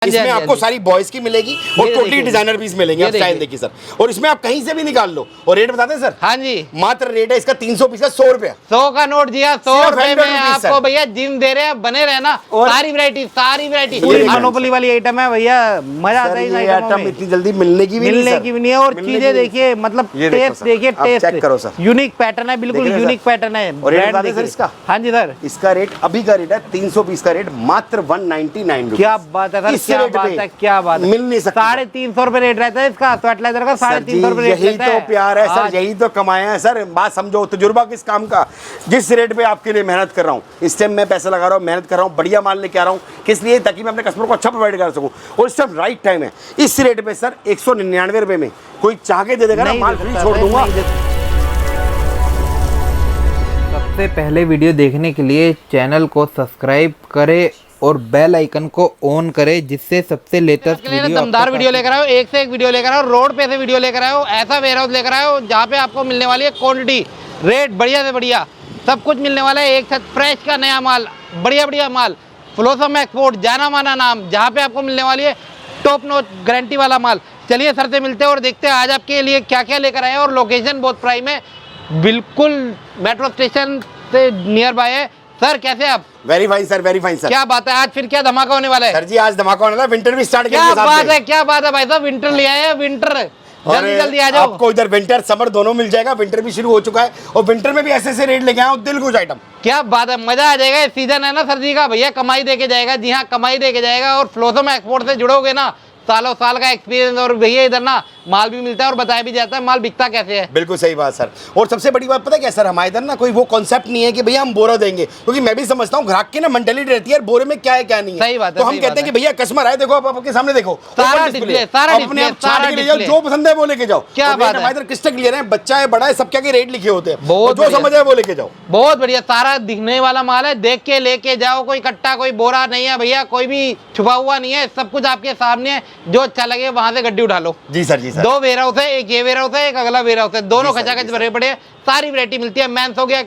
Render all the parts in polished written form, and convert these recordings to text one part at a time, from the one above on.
इसमें आपको सारी बॉयज की मिलेगी और टोटली डिजाइनर पीस मिलेंगे। आप स्टाइल देखिए सर, और इसमें आप कहीं से भी निकाल लो। और रेट बता दें सर? हाँ जी, मात्र रेट है इसका 300 पीस का 100 रुपया। 100 का नोट जी, 100 रुपए में आपको भैया जींस दे रहे हैं। बने रहना, सारी वैरायटी पूरी मोनोपोली वाली आइटम है भैया, मजा आता है इस आइटम में। इतनी जल्दी मिलने की भी नहीं है। और चीजें देखिए, मतलब टेस्ट देखिए, टेस्ट चेक करो सर, यूनिक पैटर्न है, बिल्कुल यूनिक पैटर्न है। और रेट बता दें सर इसका? हाँ जी सर, इसका रेट अभी का रेट है 300 पीस का रेट मात्र 199 रुपीज। क्या बात है सर, क्या बात है, क्या बात है। मिल नहीं सकता। 350 रुपए रेट रहता है इसका, स्वेटलाइजर का 350 रुपए रेट यही तो प्यार है सर, यही तो कमाया है सर। बात समझो, तजुर्बा किस काम का। जिस रेट पे आपके लिए मेहनत कर रहा हूँ, इस टाइम मैं पैसा लगा रहा हूँ, मेहनत कर रहा हूँ, बढ़िया माल लेके आ रहा हूँ, किस लिए? ताकि मैं अपने कस्टमर को अच्छा प्रोवाइड कर सकूँ। और इस टाइम राइट टाइम है। इस रेट पे सर 199 रुपए में कोई चाह के दे देगा ना, माल फ्री छोड़ दूंगा। सबसे पहले वीडियो देखने के लिए चैनल को सब्सक्राइब करें और बेल आइकन को ऑन करें, जिससे सबसे लेटेस्ट वीडियो दमदार वीडियो लेकर आओ, एक से एक वीडियो लेकर आओ, रोड पे से वीडियो लेकर आओ, ऐसा वेयर हाउस लेकर आओ जहाँ पे आपको मिलने वाली है क्वांटिटी, रेट बढ़िया से बढ़िया, सब कुछ मिलने वाला है एक साथ। फ्रेश का नया माल, बढ़िया माल, फ्लोसम एक्सपोर्ट, जाना माना नाम, जहाँ पे आपको मिलने वाली है टॉप नॉच गारंटी वाला माल। चलिए सर से मिलते हैं और देखते हैं आज आपके लिए क्या क्या लेकर आए। और लोकेशन बहुत प्राइम है, बिल्कुल मेट्रो स्टेशन से नियर बाय है। सर कैसे आप? Very fine sir, very fine sir. क्या बात है, आज फिर क्या धमाका होने वाला है? सर जी आज धमाका होने वाला है, विंटर भी स्टार्ट क्या बात है, क्या बात है भाई साहब, विंटर ले आए हैं, विंटर जल्दी आ जाओ। आपको इधर विंटर समर दोनों मिल जाएगा। विंटर भी शुरू हो चुका है और विंटर में भी ऐसे रेट लेके आए दिल कुछ आइटम। क्या बात है, मजा आ जाएगा। सीजन है ना सर जी का, भैया कमाई देके जाएगा। जी हाँ, कमाई देके जाएगा। और फ्लोसम एक्सपोर्ट से जुड़ोगे ना, सालों साल का एक्सपीरियंस। और भैया इधर ना माल भी मिलता है और बताया भी जाता है माल बिकता कैसे है। बिल्कुल सही बात सर। और सबसे बड़ी बात पता है क्या सर, हमारे इधर ना कोई वो कॉन्सेप्ट नहीं है कि भैया हम बोरा देंगे, क्योंकि मैं भी समझता हूँ ग्राहक की ना मेंटालिटी रहती है बोरे में क्या है क्या नहीं है। सही बात है, तो हम कहते हैं कि भैया कस्टमर आए, देखो आप आपके सामने देखो, सारा डिस्प्ले, सारा अपने आप छाट के ले जाओ, जो पसंद है वो लेके जाओ। क्या बात है, हमारे इधर किस्टक ले रहे हैं, बच्चा है बड़ा है, सब क्या रेट लिखे होते हैं, बहुत जो समझ है वो लेके जाओ। बहुत बढ़िया, सारा दिखने वाला माल है, देख के लेके जाओ। कोई कट्टा कोई बोरा नहीं है भैया, कोई भी छुपा हुआ नहीं है, सब कुछ आपके सामने है। जो अच्छा लगे वहां से गड्डी उठा लो। जी सर, जी सर। 2 वेयर हाउस है, एक ये वेयर हाउस है, एक अगला वेयर हाउस है, दोनों खचाखच भरे पड़े। सारी वैरायटी मिलती है, मेंस हो गया,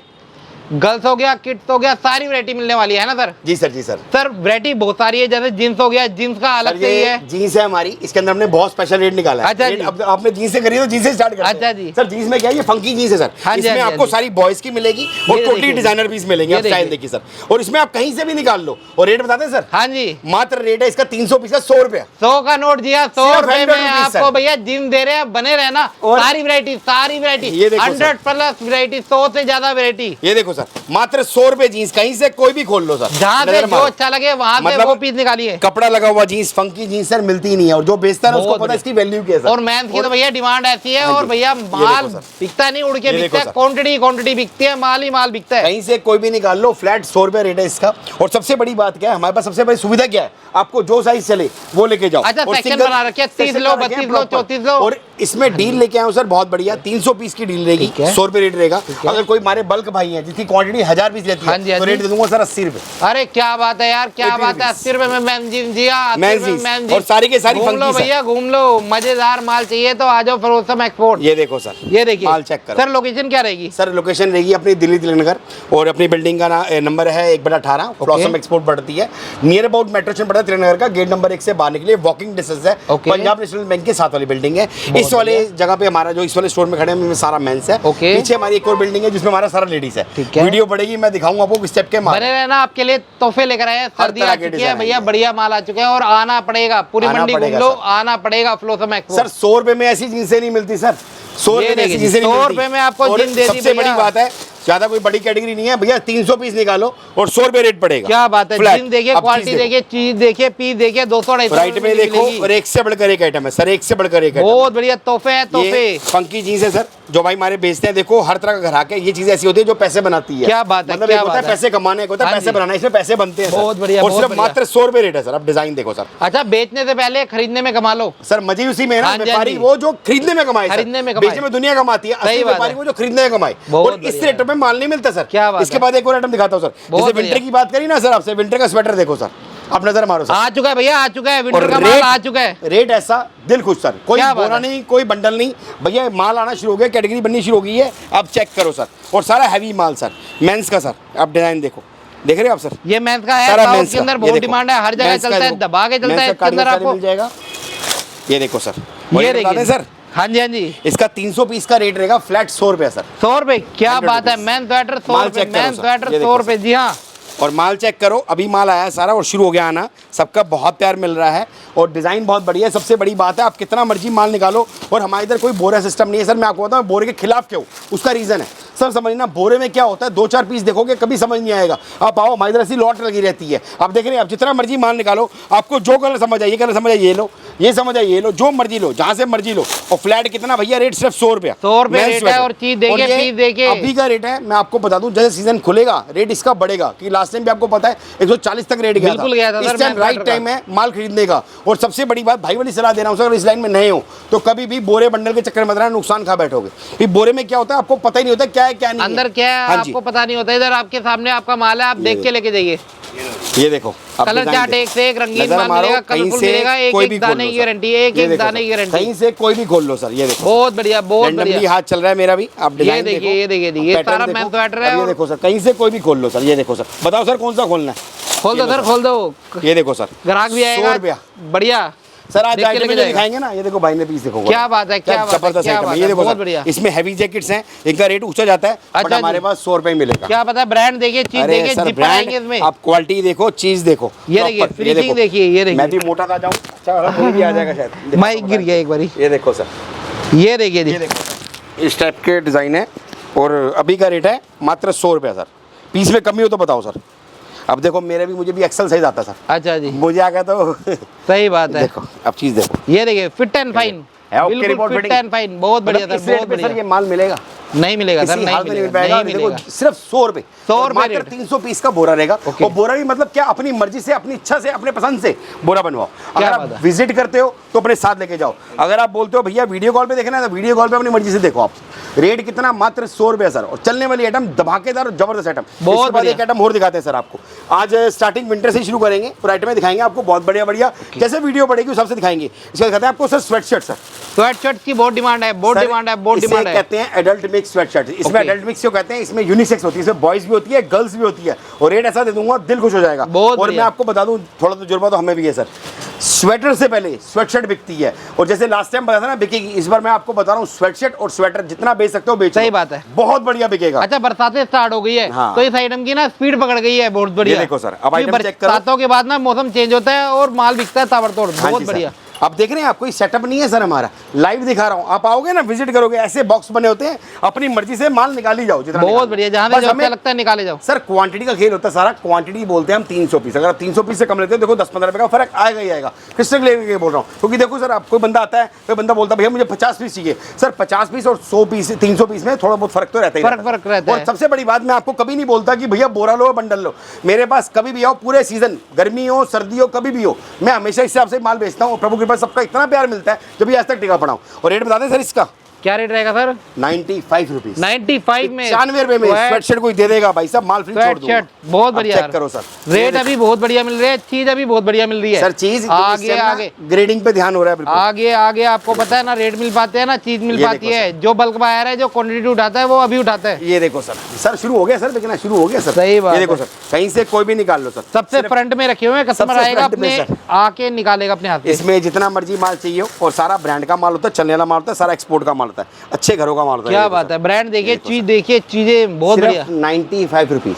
गर्ल्स हो गया, किड्स हो गया, सारी वैरायटी मिलने वाली है ना सर? जी सर, जी सर। सर वैरायटी बहुत सारी है, जैसे जींस हो गया, जींस का अलग से ही है। जींस है हमारी, इसके अंदर हमने बहुत स्पेशल रेट निकाला है। अच्छा जी। अब आपने जींस से करी तो जींस से स्टार्ट करते हैं। अच्छा जी। सर जींस में क्या है, ये फंकी जींस है सर। हाँ जी, इसमें हाँ जी, आपको सारी बॉयज की मिलेगी और टोटली डिजाइनर पीस मिलेंगे। आप स्टाइल देखिए सर, और इसमें आप कहीं से भी निकाल लो। और रेट बता दें सर? हाँ जी, मात्र रेट है इसका 300 पीस का 100 रुपया। 100 का नोट जी, 100 रुपए में आपको भैया जींस दे रहे हैं। बने रहना, सारी वैरायटी 100 प्लस वैरायटी, 100 से ज्यादा वैरायटी। ये देखो सर, मात्र 100 रुपए जींस, कहीं से कोई भी खोल लो सर, जहाँ से जो अच्छा लगे वहां से वो पीस निकालिए। कपड़ा लगा हुआ जींस, फंकी जींस सर मिलती ही नहीं है, और जो बेचता है उसको पता है इसकी वैल्यू क्या है। और मेंस की तो भैया डिमांड ऐसी है, और भैया माल बिकता नहीं, उड़ के बिकता है, क्वांटिटी बिकती है, माल ही माल बिकता है। कहीं से कोई भी निकाल लो, फ्लैट 100 रुपए रेट है इसका। और सबसे बड़ी बात क्या है, हमारे पास सबसे बड़ी सुविधा क्या है, आपको जो साइज चले वो लेके जाओ। अच्छा, सेक्शन बना रखे, 30 लो, 32 लो, 34 लो। और इसमें डील लेके आए सर, बहुत बढ़िया 300 पीस की डील रहेगी, 100 रुपए रेट रहेगा। अगर कोई हमारे बल्क भाई है जिसकी क्वांटिटी 1000 पीस लेती है तो रेट दे दूंगा सर 80 रुपए। अरे क्या बात है यार, क्या बात है, 80 रुपए में मैम जी, और सारी के सारी घूम लो भैया, घूम लो। मजेदार माल चाहिए तो आ जाओ फ्लोसम एक्सपोर्ट। ये देखो सर, ये देखिए माल चेक करो सर। लोकेशन क्या रहेगी सर? लोकेशन रहेगी अपनी दिल्ली तिलक नगर, और अपनी बिल्डिंग का नंबर है 1/18। फ्लोसम एक्सपोर्ट पड़ती है, नियर अबाउट मेट्रो स्टेशन पड़ता है तिलक नगर का, गेट नंबर 1 से बाहर निकले वॉकिंग डिस्टेंस है। पंजाब नेशनल बैंक के साथ वाली बिल्डिंग है। इस वाले जगह पे हमारा जो इस वाले स्टोर में खड़े हैं सारा मेंस है। पीछे हमारी एक और बिल्डिंग है जिसमें हमारा सारा लेडीज है। वीडियो पड़ेगी, मैं दिखाऊंगा आपको स्टेप के माल। बने रहना, आपके लिए तोहफे लेकर आए हैं। सर्दी आ चुकी है भैया, बढ़िया माल आ चुके हैं, और आना पड़ेगा, पूरी मंडी घूम लो, आना पड़ेगा फ्लोसम एक्सपोर्ट। सर 100 रुपए में ऐसी जींसें नहीं मिलती सर, 100 रुपए में आपको जींस दे दी। सबसे बड़ी बात है, ज्यादा कोई बड़ी कैटेगरी नहीं है भैया, 300 पीस निकालो और 100 रुपए रेट पड़ेगा। क्या बात है, जींस देखिए, क्वालिटी देखिए, चीज देखिए, पीस देखिए, 200-250 राइट में देखो, और एक से बढ़कर एक आइटम है सर, एक से बढ़कर एक। बहुत बढ़िया तोहफे है, तोहफे। फंकी जींस है सर, जो भाई हमारे बेचते हैं। देखो हर तरह का ग्राहक है, ये चीज ऐसी होती है जो पैसे बनाती है। क्या बात है, मतलब एक होता है पैसे कमाने, होता है पैसे बनाना, इसमें पैसे बनते हैं। बहुत बढ़िया, और सिर्फ मात्र 100 रुपए रेट है सर। अब डिजाइन देखो सर। अच्छा, बेचने से पहले खरीदने में कमा लो सर, मजे उसी में है ना। व्यापारी वो जो खरीदने में कमाए, खरीदने में कमाए, बेचने में दुनिया कमाती है, असली व्यापारी वो जो खरीदने में कमाए। और इस रेट में माल नहीं मिलता सर। क्या बात। इसके बाद एक और आइटम दिखाता हूँ सर, जैसे विंटर की बात करी ना सर आपसे, विंटर का स्वेटर देखो सर, आप नजर मारो सर। आ चुका है भैया, आ चुका है, विंटर का माल आ चुका है। रेट ऐसा दिल खुश सर, कोई बोरा नहीं, कोई बंडल नहीं भैया, माल आना शुरू हो गया, कैटेगरी बननी शुरू हो गई है। आप चेक करो सर, और सारा हैवी माल सर, मेंस का सर। आप डिजाइन देखो, देख रहे हैं आप सर, ये मेंस का है, सारा साउथ मेंस के का। अंदर ये बहुत देखो, डिमांड है, हर जगह मेंस का चलता है, देखो, दबा के चलता मेंस है का इसके अंदर कार्डिगन आपको। मिल जाएगा। ये देखो सर, ये बता दें देखिए सर, हाँ जी हाँ जी, इसका 300 पीस का रेट रहेगा फ्लैट 100 रुपया सर। 100 रुपए, क्या 100 बात है, rupees। मेन स्वेटर 100 माल रुपए, check करो मेन सर, स्वेटर ये 100 देखो रुपए, जी हाँ। और माल चेक करो, अभी माल आया है सारा और शुरू हो गया आना, सबका बहुत प्यार मिल रहा है और डिज़ाइन बहुत बढ़िया है। सबसे बड़ी बात है, आप कितना मर्जी माल निकालो और हमारे इधर कोई बोरा सिस्टम नहीं है सर। मैं आपको बताऊँ बोरे के खिलाफ क्यों, उसका रीज़न है सर, समझना बोरे में क्या होता है, 2-4 पीस देखोगे कभी समझ नहीं आएगा। आप आओ, हमारी इधर ऐसी लॉट लगी रहती है, आप देख रहे हैं, आप जितना मर्जी माल निकालो, आपको जो कलर समझ आए, ये कलर समझ आए ये लो, ये समझ आए ये लो, जो मर्जी लो, जहाँ से मर्जी लो। और फ्लैट कितना भैया, रेट सिर्फ 100 रुपया, 100 रुपए रेट है और चीज देखिए, पीस देखिए, अभी का रेट है। मैं आपको बता दूं, जैसे सीजन खुलेगा रेट इसका बढ़ेगा, कि लास्ट टाइम भी आपको पता है 140 तक रेट गया बिल्कुल गया था इस सर, टाइम मैं राइट का। टाइम है माल खरीदने का। और सबसे बड़ी बात, भाई वाली सलाह दे रहा हूं सर, अगर इस लाइन में नए हो तो कभी भी बोरे बंडल के चक्कर में रहना, नुकसान खा बैठोगे। ये बोरे में क्या होता है आपको पता ही नहीं होता क्या है क्या नहीं अंदर क्या है हाँ जी। आपको पता नहीं होता। इधर आपके सामने आपका माल है, आप देख के लेके जाइए। ये देखो, आप कलर डिजाइन चार्ट देखो। एक से एक रंगीन नजर माल मारो, मिलेगा, कहीं कलरफुल से मिलेगा, एक कोई एक भी खोल दाने लो की सर। गारंटी, एक ये एक देखो दाने सर, की गारंटी। कहीं से कोई भी खोल लो सर। ये देखो बहुत बढ़िया, बहुत Randomly बढ़िया। हाथ चल रहा है मेरा भी, आप डिजाइन देखिए, देखो, ये देखिए, ये पैटर्न सारा देखो, मेन स्वेटर है अब ये और- देखो सर, कहीं से कोई भी खोल लो सर। ये देखो सर, बताओ सर कौन सा खोलना है। खोल दो सर, खोल दो, ये देखो सर, ग्राहक भी 100 आएगा, रुपया बढ़िया सर। आज देख के आइटम लेके में जाएगा। दिखाएंगे ना, ये देखो भाई ने पीस देखो, क्या बात है, क्या बात है, जबरदस्त क्या आइटम बात है। ये है, देखो बहुत सर, बढ़िया। इसमें हैवी जैकेट्स हैं, इनका रेट ऊंचा जाता है, बट अच्छा हमारे जी। पास 100 रुपए में मिलेगा। क्या पता है, ब्रांड देखिए, चीज अरे देखिए, सर जिपर आएंगे इसमें। ब्रांड, आप क्वालिटी देखो, चीज देखो, ये देखिए, proper, ये फिनिशिंग देखो। देखिए, ये देखिए। मैं भी मोटा था जाऊं, अच्छा कोई भी आ जाएगा शायद। माइक गिर गया एक बारी। ये देखो सर, ये देखिए जी, ये देखो सर, इस टाइप के डिजाइन है और अभी का रेट है मात्र 100 रुपया सर। पीस में कमी हो तो बताओ सर। अब देखो मुझे भी एक्सेल साइज आता सर, अच्छा जी, मुझे आ गया तो सही बात है। देखो अब चीज देखो, ये देखिए, फिट एंड फाइन, है, ओके, बिल्कुल report fit fitting. And fine, बहुत बढ़िया मतलब सर, इस रेट बहुत पे सर बढ़िया। ये माल मिलेगा नहीं मिलेगा सर, किसी नहीं हाल में नहीं मिल मिलेगा, पाएगा। नहीं देखो मिलेगा। सिर्फ 100 रुपए, 100 और रुपए मात्र रेट। 300 पीस का बोरा रहेगा। ओके। और बोरा भी मतलब क्या, अपनी मर्जी से, अपनी इच्छा से, अपने पसंद से बोरा बनवाओ। अगर बात आप है। विजिट करते हो तो अपने साथ लेके जाओ, अगर आप बोलते हो भैया वीडियो कॉल पे देखना है तो वीडियो कॉल पे अपनी मर्जी से देखो। आप रेट कितना, मात्र 100 रुपया सर। और चलने वाली आइटम, धमाकेदार और जबरदस्त आइटम। बहुत इसके बाद बढ़िया। एक आइटम और दिखाते हैं सर आपको। आज स्टार्टिंग विंटर से शुरू करेंगे और आइटमें दिखाएंगे आपको बहुत बढ़िया बढ़िया, जैसे वीडियो बढ़ेगी उस हिसाब से दिखाएंगे। इसके बाद दिखाते हैं आपको sir sweat shirt sir. Sweat shirt की बहुत डिमांड है, बहुत सर, डिमांड है, बहुत इसे डिमांड है। कहते हैं एडल्ट मिक्स स्वेटशर्ट। इसमें ओके। एडल्ट मिक्स क्यों कहते हैं, इसमें यूनिसेक्स होती है, इसमें बॉयज भी होती है, गर्ल्स भी होती है। और रेट ऐसा दे दूंगा दिल खुश हो जाएगा। बहुत और मैं बढ़िया। आपको बता दूं, थोड़ा तो जुर्मा तो हमें भी है सर, स्वेटर से पहले स्वेटशर्ट बिकती है। और जैसे लास्ट टाइम बताया था ना बिकेगी, इस बार मैं आपको बता रहा हूँ स्वेटशर्ट और स्वेटर जितना बेच सकते हो बेचो। सही बात है। बहुत बढ़िया बिकेगा। अच्छा, बरसातें स्टार्ट हो गई है, हाँ। तो इस आइटम की ना स्पीड पकड़ गई है, बहुत बढ़िया। ये देखो सर, अब क्योंकि आइटम चेक करो। बरसातों के बाद ना मौसम चेंज होता है और माल बिकता है ताबड़तोड़, हाँ बहुत जी सर। बढ़िया। अब देख रहे हैं आप, कोई सेटअप नहीं है सर हमारा, लाइव दिखा रहा हूँ। आप आओगे ना, विजिट करोगे, ऐसे बॉक्स बने होते हैं, अपनी मर्जी से माल निकाल ही जाओ जितना बहुत निकालना। बढ़िया, जहाँ से बस जो हमें अच्छा लगता है निकाले जाओ। सर क्वांटिटी का खेल होता है सारा। क्वांटिटी बोलते हैं हम 300 पीस। अगर आप 300 पीस से कम लेते हो, देखो 10-15 रुपए का फर्क आएगा ही आएगा। किससे लेके बोल रहा हूँ, क्योंकि देखो सर, आप कोई बंदा आता है, कोई बंदा बोलता है भैया मुझे 50 पीस चाहिए। सर 50 पीस और 100 पीस, 300 पीस में थोड़ा बहुत फर्क तो रहता ही फर्क रहता है। और सबसे बड़ी बात, मैं आपको कभी नहीं बोलता कि भैया बोरा लो बंडल लो। मेरे पास कभी भी आओ, पूरे सीजन, गर्मी हो सर्दी हो, कभी भी हो, मैं हमेशा इस हिसाब से माल बेचता हूँ। प्रभु के पास सबका इतना प्यार मिलता है, जब भी आज तक टिका पड़ा हूँ। और रेट बता दें सर इसका, क्या रेट रहेगा सर? 95 रुपीज। 95 में 95 रुपए में स्वेटशर्ट कोई दे देगा भाई साहब, माल फ्री छोड़ दूंगा। स्वेटशर्ट बहुत बढ़िया, चेक करो सर, रेट अभी बहुत बढ़िया मिल रही है, चीज अभी बहुत बढ़िया मिल रही है सर। चीज आगे आगे ग्रेडिंग पे ध्यान हो रहा है बिल्कुल। आगे आगे आपको पता है ना, रेट मिल पाते हैं ना, चीज मिल ये पाती देखो है। जो बल्क बायर है, जो क्वांटिटी उठाता है, वो अभी उठाता है। ये देखो सर, सर शुरू हो गया सर, बिकना शुरू हो गया सर। सही बात ये देखो है। सर, कहीं से कोई भी निकाल लो सर। सबसे फ्रंट में रखे हुए हैं, कस्टमर सबसे आएगा front में अपने सर। आके निकालेगा अपने हाथ से। इसमें जितना मर्जी माल चाहिए हो, और सारा ब्रांड का माल होता है, चलने वाला माल होता है, सारा एक्सपोर्ट का माल होता है, अच्छे घरों का माल होता है। क्या बात है, ब्रांड देखिए, चीज देखिए, चीजें बहुत बढ़िया। 95 रुपीज।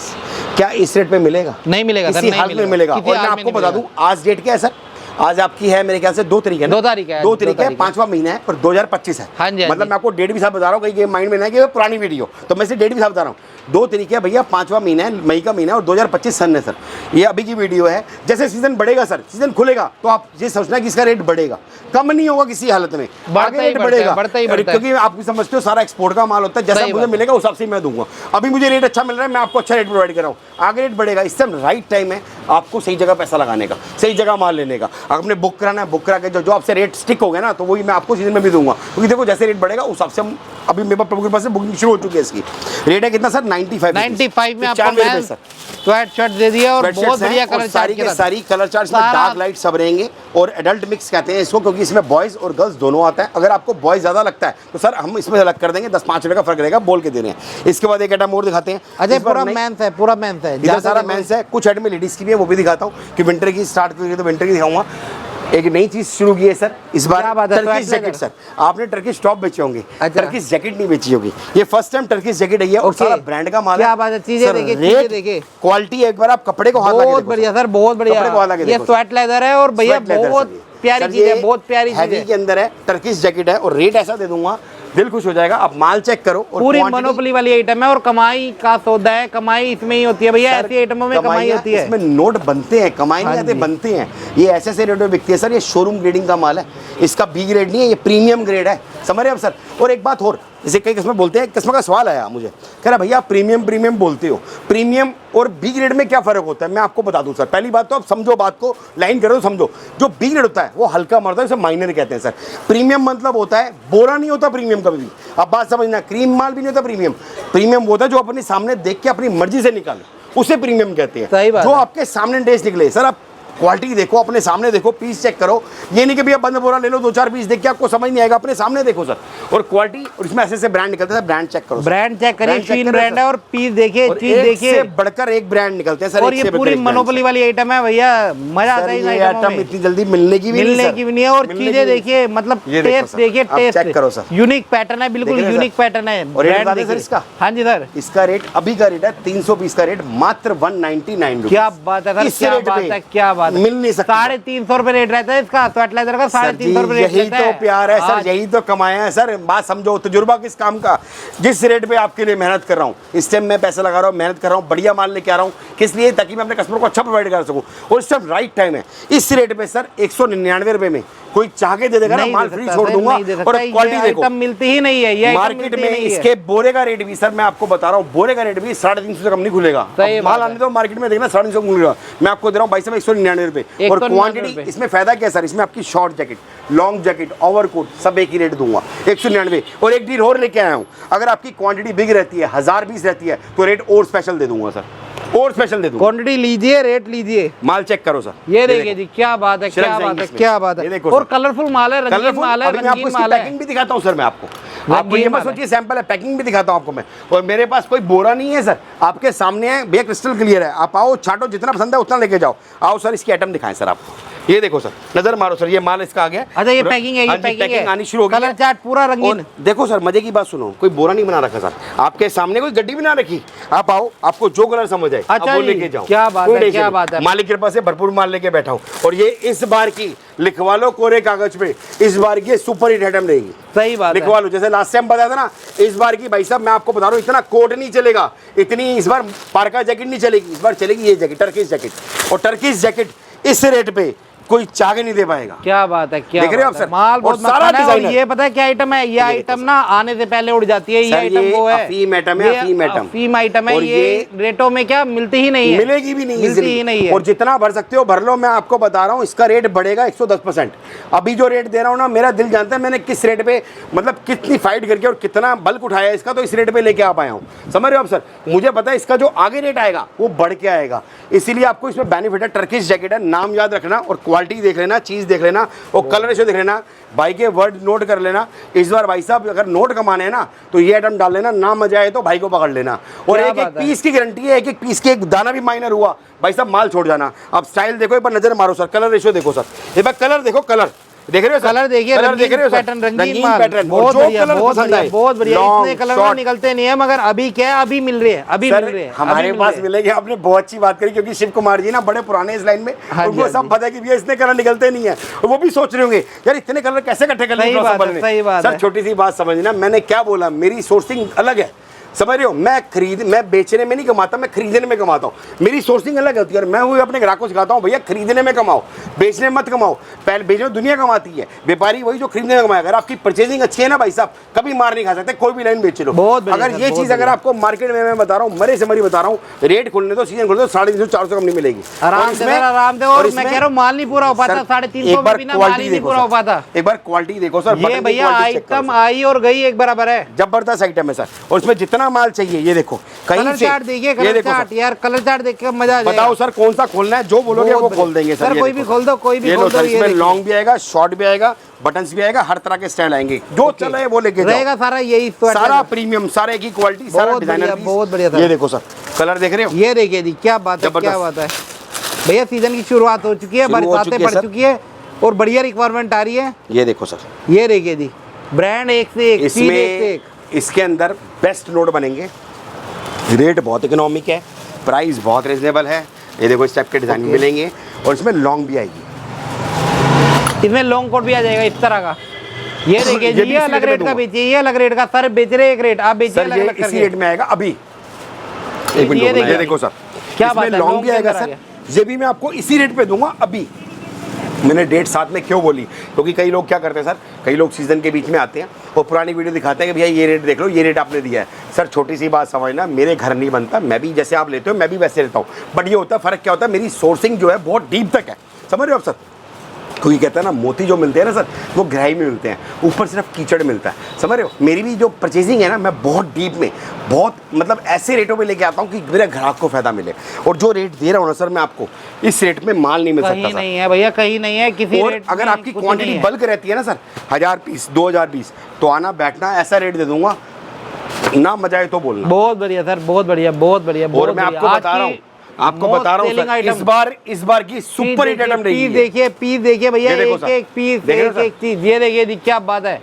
क्या इस रेट पे मिलेगा? नहीं मिलेगा सर, किसी नहीं हाल में मिलेगा। और किसी मैं हाल में आपको नहीं बता मिलेगा। दूं, आज डेट क्या है सर? आज आपकी है मेरे ख्याल से 2 तारीख है ना? 2 तारीख है, 2 तारीख है, तारीख है। 5वां महीना है और 2025 है। हाँ जी, हाँ मतलब जी। मैं आपको डेट भी साथ बता रहा हूँ, कहीं माइंड में ना कि ये पुरानी वीडियो, तो मैं से डेट भी साथ बता रहा हूँ। 2 तारीख है भैया, 5वां महीना है, मई का महीना है और 2025 सन है सर। ये अभी की वीडियो है। जैसे सीजन बढ़ेगा सर, सीजन खुलेगा तो आप ये सोचना कि इसका रेट बढ़ेगा, कम नहीं होगा किसी हालत में, बढ़ता ही रेट बढ़ता है, बढ़ता ही बढ़ता है। क्योंकि आप भी समझते हो सारा एक्सपोर्ट का माल होता है। जैसा सही मुझे बात है। मिलेगा उस हिसाब से मैं दूंगा। अभी मुझे रेट अच्छा मिल रहा है, मैं आपको अच्छा रेट प्रोवाइड कर रहा हूँ, आगे रेट बढ़ेगा। इस टाइम राइट टाइम है आपको सही जगह पैसा लगाने का, सही जगह माल लेने का। आपने बुक कराना है, बुक करा के जो आपसे रेट स्टिक हो गया ना, तो वही मैं आपको सीजन में भी दूंगा। क्योंकि देखो जैसे रेट बढ़ेगा उस हिसाब से हम, अभी मेरे पास प्रभु के पास से बुकिंग शुरू हो चुकी है इसकी। रेट है कितना सर? 95 95 में आपको 95 रुपए मैं सर। स्वेट शर्ट दे दिया और बहुत बढ़िया कलर सारी चार्ट के सारी कलर चार्ट में डार्क लाइट सब रहेंगे और एडल्ट मिक्स कहते हैं इसको, क्योंकि इसमें बॉयज और गर्ल्स दोनों आता है। अगर आपको बॉयज ज्यादा लगता है तो सर हम इसमें अलग कर देंगे, 10-5 रुपए का फर्क रहेगा, बोल के दे रहे हैं। इसके बाद एक आइटम और दिखाते हैं। अच्छा पूरा मेंस है, पूरा मेंस है, इधर सारा मेंस है, कुछ आइटम में लेडीज की भी है, वो भी दिखाता हूँ कि विंटर की स्टार्ट करेंगे तो विंटर की दिखाऊंगा। एक नई चीज शुरू की है सर इस बार, टर्किश जैकेट। सर आपने टर्किश टॉप बेचे होंगे, टर्किश जैकेट नहीं बेची होगी, ये फर्स्ट टाइम टर्किश जैकेट है, और सारा ब्रांड का माल है। क्या बात है, चीजें देखिए, क्वालिटी एक बार आप कपड़े को हाथ लगा के बहुत बढ़िया सर, बहुत बढ़िया। ये स्वेट लेदर है और भैया बहुत प्यारी चीज है, बहुत प्यारी चीज है, के अंदर है, टर्किश जैकेट है और रेट ऐसा दे दूंगा दिल खुश हो जाएगा। आप माल चेक करो और पूरी मोनोपोली वाली आइटम है और कमाई का सौदा है, कमाई इसमें ही होती है भैया, ऐसी आइटमों में कमाई होती है, इसमें नोट बनते हैं, कमाई नहीं आते, बनते हैं। ये ऐसे रेट में बिकती है सर, ये शोरूम ग्रेडिंग का माल है, इसका बी ग्रेड नहीं है, ये प्रीमियम ग्रेड है, समझ रहे हैं आप सर। और एक बात और, जैसे कई कस्टमर बोलते हैं, कस्टमर का सवाल आया मुझे, कह रहा भैया प्रीमियम बोलते हो, प्रीमियम और बी ग्रेड में क्या फर्क होता है? मैं आपको बता दूं सर। पहली बात तो आप समझो, बात को लाइन करो, समझो। जो बी ग्रेड होता है वो हल्का मरता है, उसे माइनर कहते हैं सर। प्रीमियम मतलब होता है बोरा नहीं होता प्रीमियम कभी भी, अब बात समझना, क्रीम माल भी नहीं होता प्रीमियम। प्रीमियम वो होता है जो अपने सामने देख के अपनी मर्जी से निकाले, उसे प्रीमियम कहते हैं। जो आपके सामने टेस्ट निकले सर, आप क्वालिटी देखो, अपने सामने देखो, पीस चेक करो, ये नहीं कि भैया बंद बोरा ले लो 2-4 पीस देख के आपको समझ नहीं आएगा, अपने सामने देखो सर। और क्वालिटी, और इसमें ऐसे ब्रांड निकलते हैं, ब्रांड चेक करो, ब्रांड चेक करिए, तीन ब्रांड है और पीस देखिए, चीज देखिए, से बढ़कर एक ब्रांड निकलते हैं सर। और ये पूरी मोनोपोली वाली आइटम है भैया, मजा आता है। ये आइटम इतनी जल्दी मिलने की भी नहीं है, और चीजें देखिए, मतलब टेस्ट देखिए, टेस्ट चेक करो सर, यूनिक पैटर्न है, बिल्कुल यूनिक पैटर्न है। ब्रांड देखिए इसका। हाँ जी सर, इसका रेट अभी का रेट है 300 पीस का रेट, मात्र 199 रुपीज। क्या बात है सर, क्या बात है, क्या बात है, मिल नहीं सकता। 350 रुपए रेट रहता है इसका, स्वेट लेदर का 350 रुपए रेट रहता है। यही तो प्यार है सर, यही तो कमाया है सर। बात समझो, तजुर्बा किस काम का, जिस रेट पे आपके लिए मेहनत कर रहा हूँ, इस टाइम मैं पैसा लगा रहा हूँ, मेहनत कर रहा हूँ, बढ़िया माल लेके आ रहा हूँ, किस लिए? ताकि मैं अपने कस्टमर को अच्छा प्रोवाइड कर सकूँ, और इस टाइम राइट टाइम है। इस रेट पे सर 199 रुपए में कोई चाह के दे देगा ना, माल फ्री छोड़ दूंगा। और क्वालिटी देखो, मिलती ही नहीं है ये मार्केट में। इसके बोरे का रेट भी सर मैं आपको बता रहा हूँ, बोरे का रेट भी 350 से कम नहीं खुलेगा। माल आने दो मार्केट में, देखना 350 खुलेगा। मैं आपको दे रहा हूँ भाई साहब 199 रुपए। और क्वांटिटी इसमें फायदा क्या सर, इसमें आपकी short jacket, long jacket, overcoat सब एक ही रेट दूंगा, 199। और एक डील और लेके आया हूँ, अगर आपकी क्वांटिटी बिग रहती है, 1000 पीस रहती है, तो रेट और स्पेशल दे दूंगा सर, और स्पेशल दे दूंगा। क्वांटिटी लीजिए, रेट लीजिए, माल चेक करो सर, ये देखिए जी, क्या बात है, क्या बात है, क्या बात है। और कलरफुल माल है, रंगीन माल है, रंगीन माल है। पैकिंग भी दिखाता हूँ सर मैं आपको, ये मत सोचिए सैंपल है, पैकिंग भी दिखाता हूँ आपको मैं। और मेरे पास कोई बोरा नहीं है सर, आपके सामने है भैया, क्रिस्टल क्लियर है। आप आओ, छाटो, जितना पसंद है उतना लेके जाओ। आओ सर, इसकी आइटम दिखाएं सर आपको, ये देखो सर, नजर मारो सर, ये माल इसका आ गया। अच्छा ये पैकिंग है, ये पैकिंग आनी शुरू हो गई, कलर चार्ट पूरा रंगीन। देखो सर, मजे की बात सुनो, कोई बोरा नहीं बना रखा सर, आपके सामने कोई गड्डी भी ना रखी। आप आओ, आपको जो कलर समझ आए अच्छा वो लेके जाओ। क्या बात है, क्या बात है। मालिक के पास से भरपूर माल लेके बैठा हूँ। और ये इस बार की लिखवा लो कोरे कागज पे, इस बार की सुपर हिट आइटम रहेगी। सही बात, लिखवा लो, जैसे लास्ट टाइम बताया था ना, इस बार की भाई साहब मैं आपको बता रहा हूँ, इतना कोट नहीं चलेगा, इतनी इस बार पार्का जैकेट नहीं चलेगी, इस बार चलेगी ये जैकेट, टर्किश जैकेट। और टर्किश जैकेट इस रेट पे कोई चाह के नहीं दे पाएगा। क्या बात है, क्या देख रहे हो आप सर, माल बहुत सारा डिजाइन। ये पता है क्या आइटम है, ये आइटम ना आने से पहले उड़ जाती है, ये आइटम वो है, अफीम आइटम है, अफीम आइटम है। ये रेटों में क्या मिलती ही नहीं है, मिलेगी भी नहीं, मिलती ही नहीं है। और जितना भर सकते हो भर लो, मैं आपको बता रहा हूँ इसका रेट बढ़ेगा 110%। अभी जो रेट दे रहा हूँ ना, मेरा दिल जानता है मैंने किस रेट पे, मतलब कितनी फाइट करके और कितना बल्क उठाया इसका, तो इस रेट पे लेके आ पाया हूँ। समझ रहे हो आप सर, मुझे पता है इसका जो आगे रेट आएगा वो बढ़ के आएगा, इसीलिए आपको इसमें बेनिफिट है। टर्किश जैकेट है, नाम याद रखना, और क्वालिटी देख लेना, चीज देख लेना, और कलर रेशो देख लेना, भाई के वर्ड नोट कर लेना। इस बार भाई साहब अगर नोट कमाने हैं ना, तो ये आइटम डाल लेना, ना मजा आए तो भाई को पकड़ लेना। और एक एक पीस की गारंटी है, एक एक पीस के एक दाना भी माइनर हुआ भाई साहब माल छोड़ जाना। अब स्टाइल देखो, एक बार नजर मारो सर, कलर रेशो देखो सर, एक बार कलर देखो, कलर देख रहे हो, कलर देखिए, कलर देख रहे हो, पैटर्न रंगीन पैटर्न, बहुत बढ़िया, बहुत बढ़िया, बहुत बढ़िया। लॉन्ग, इतने कलर निकलते नहीं है, मगर अभी क्या है, अभी मिल रहे हैं, अभी मिल रहे हैं, हमारे पास मिलेंगे। आपने बहुत अच्छी बात करी, क्योंकि शिव कुमार जी ना बड़े पुराने इस लाइन में, उनको सब पता है कि भैया इतने कलर निकलते नहीं है। वो भी सोच रहे होंगे यार इतने कलर कैसे इकट्ठे कर लेंगे। सही बात सर छोटी सी बात समझना, मैंने क्या बोला, मेरी सोर्सिंग अलग है, समझ रहे हो। मैं बेचने में नहीं कमाता, मैं खरीदने में कमाता हूँ। मेरी सोर्सिंग अलग होती है, और मैं वो अपने ग्राहक को सिखाता हूँ, भैया खरीदने में कमाओ, बेचने में मत कमाओ। पहले बेचने दुनिया कमाती है, व्यापारी वही जो खरीदने में कमाए। अगर आपकी परचेजिंग अच्छी है ना भाई साहब, कभी मार नहीं खा सकते, कोई भी लाइन बेच लो। अगर ये चीज अगर आपको मार्केट में मैं बता रहा हूँ, मरे से मरी बता रहा हूँ, रेट खोलने दो, सीजन खोलने दो, 350-400 कम नहीं मिलेगी। आराम से, आराम से। और मैं कह रहा हूँ माल नहीं पूरा हो पाता, 350 में बिना माल ही नहीं पूरा हो पाता। एक बार क्वालिटी देखो सर, ये भैया आइटम आई और गई एक बराबर है, जबरदस्त आइटम है सर। और इसमें जितना जितना माल चाहिए ये देखो कहीं कलर से चार्ट देखिए, ये कलर देखो चार्ट सर। यार, कलर चार्ट देख के मजा आ जाएगा। बताओ सर कौन सा खोलना है, जो बोलोगे बहुत वो बढ़िया। खोल देंगे सर ये कोई देखो भी खोल दो, कोई भी ये लो खोल दो, सर, ये इसमें देखिए। लॉन्ग भी आएगा, शॉर्ट भी आएगा, बटन्स भी आएगा, हर तरह के स्टाइल आएंगे, जो चल रहे हैं वो लेके जाओ। रहेगा सारा यही तो सारा प्रीमियम, सारा एक ही क्वालिटी, सारा बहुत डिजाइनर बढ़िया, बहुत बढ़िया पीस। सर। ये देखो सर कलर देख रहे हो, ये देखिए जी, क्या बात है, क्या जबरदस्त। बात है भैया। सीजन की शुरुआत हो चुकी है, शुरू हो बरसातें चुकी है पड़ सर। चुकी है और बढ़िया रिक्वायरमेंट आ रही है। ये देखो सर, ये देखिए जी, ब्रांड एक से एक, चीज एक से इसमें एक। इसके अंदर बेस्ट नोट बनेंगे, रेट बहुत इकोनॉमिक है, प्राइस बहुत रिजनेबल है। ये देखो इस टाइप के डिजाइन मिलेंगे और इसमें लॉन्ग भी आएगी। इसमें लॉन्ग कोट भी आ जाएगा इस तरह का। ये देखिए जी, ये भी ये इसी अलग रेट में रेट का दूंगा। बेचिए, ये अलग रेट का। सर बेच रहे एक रेट, आप बेचिए सर अलग ये अलग इसी करके। रेट में आएगा अभी। एक ये मिनट रुकना, देखिए। ये देखो सर, क्या इसमें बात है, लॉन्ग लॉन्ग भी के आएगा अंदर आ सर, गया। ये भी मैं आपको इसी रेट पे दूंगा अभी। मैंने डेट साथ में क्यों बोली, क्योंकि कई लोग क्या करते हैं सर, कई लोग सीजन के बीच में आते हैं और पुरानी वीडियो दिखाते हैं कि भैया ये रेट देख लो, ये रेट आपने दिया है। सर छोटी सी बात समझना, मेरे घर नहीं बनता, मैं भी जैसे आप लेते हो मैं भी वैसे लेता हूँ, बट ये होता है फ़र्क क्या होता है, मेरी सोर्सिंग जो है बहुत डीप तक है, समझ रहे हो आप सर। क्योंकि कहते हैं ना मोती जो मिलते हैं ना सर, वो गहराई में मिलते हैं, ऊपर सिर्फ कीचड़ मिलता है, समझ रहे हो। मेरी भी जो परचेजिंग है ना, मैं बहुत डीप में, बहुत मतलब ऐसे रेटों में लेके आता हूँ कि मेरे ग्राहक को फायदा मिले। और जो रेट दे रहा हूँ ना सर मैं आपको, इस रेट में माल नहीं मिल सकता कहीं सर। नहीं है भैया, कहीं नहीं है किसी और रेट अगर में, आपकी कुछ क्वांटिटी नहीं है। बल्क रहती है ना सर, 1000 पीस 2000 पीस, तो आना बैठना, ऐसा रेट दे दूंगा ना, मजा आए तो बोलना। बहुत बढ़िया सर, बहुत बढ़िया, बहुत बढ़िया, और बहुत मैं बढ़िया। आपको आज बता रहा की हूँ, आपको most बता रहा हूँ selling सर, item। इस बार की सुपर हिट आइटम रहेगी पीस ये। देखिए, पीस देखिए भैया, ये देखो एक सर, एक पीस, देख रहे हो एक सर? एक चीज। ये देखिए जी, क्या बात है,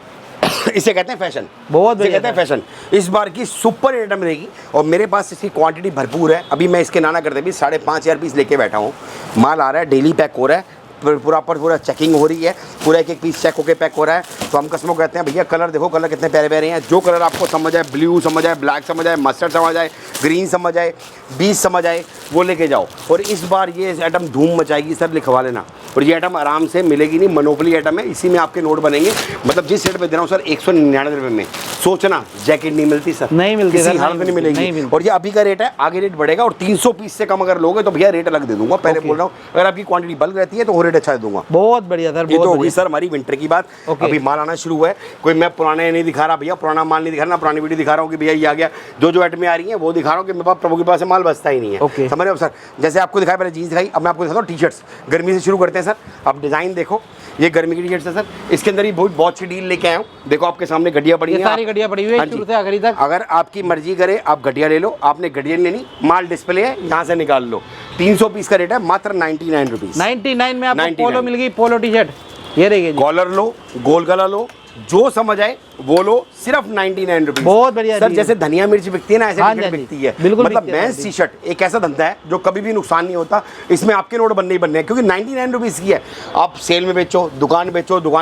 इसे कहते हैं फैशन, बहुत इसे बढ़िया कहते हैं फैशन। इस बार की सुपर आइटम रहेगी और मेरे पास इसकी क्वांटिटी भरपूर है। अभी मैं इसके नाना करते भी 5,500 पीस लेके बैठा हूँ, माल आ रहा है, डेली पैक हो रहा है, पूरा चेकिंग हो रही है, पूरा एक एक पीस चेक होके पैक हो रहा है। तो हम कस्टमर को कहते हैं भैया कलर देखो, कलर कितने प्यारे प्यारे हैं, जो कलर आपको समझ आए, ब्लू समझ आए, ब्लैक समझ आए, मस्टर्ड समझ आए, ग्रीन समझ आए, बीज समझ आए, वो लेके जाओ। और इस बार ये आइटम धूम मचाएगी सर, लिखवा लेना। और ये आइटम आराम से मिलेगी नहीं, मोनोपोली आइटम है, इसी में आपके नोट बनेंगे। मतलब जिस रेट पे दे रहा हूँ सर 199 रुपये में, सोचना जैकेट नहीं मिलती सर, नहीं मिलती किसी सर, हालत में नहीं नहीं मिलेगी। मिलती। और ये अभी का रेट है, आगे रेट बढ़ेगा। और 300 पीस से कम अगर लोगे तो भैया रेट अलग दे दूंगा, पहले बोल रहा हूँ। अगर आपकी क्वांटिटी बल्क रहती है तो वो रेट अच्छा दे दूंगा। बहुत बढ़िया सर, ये तो बहुत होगी बढ़िया। सर हमारी विंटर की बात। ओके। अभी माल आना शुरू हुआ है, कोई मैं पुराने नहीं दिखा रहा भैया, पुराना माल नहीं दिखा रहा ना, पुरानी वीडियो दिखा रहा हूँ कि भैया ये आ गया। जो आइटमें आ रही हैं वो दिखा रहा हूँ कि मेरे पास प्रभु के पास से माल बचता ही नहीं है। ओके। समझ रहे हो सर, जैसे आपको दिखाया पहले जीन्स दिखाई, अब मैं आपको दिखाता हूँ टी शर्ट्स। गर्मी से शुरू करते हैं सर। अब डिजाइन देखो, ये गर्मी की टी शर्ट्स है सर, इसके अंदर ही बहुत अच्छी डील लेके आया हूँ। देखो आपके सामने गड्डियाँ पड़ी ये हैं, सारी गड्डियाँ पड़ी हुई है हाँ जी। शुरू से आखिरी तक। अगर आपकी मर्जी करे आप गड्डियाँ ले लो, आपने गड्डियाँ नहीं लेनी, माल डिस्प्ले है यहाँ से निकाल लो। 300 पीस का रेट है, मात्र 99 रुपीज़। 99 में आपको 99 पोलो मिल गई, पोलो टी शर्ट। ये देखिए जी, कॉलर लो, गोल गला लो, जो समझ आए वो लो, सिर्फ 99 रुपीज। बहुत बढ़िया सर, चीज़ जैसे धनिया मिर्च बिकती है ना, ऐसे हाँ टी-शर्ट जी, बिकती है। बिल्कुल मतलब बिकती है मेंस सर। टी शर्ट एक ऐसा धंधा है जो कभी भी नुकसान नहीं होता। इसमें आपके नोट बनने ही बनने हैं, क्योंकि 99 रुपीज़ की है। आप सेल में बेचो, दुकान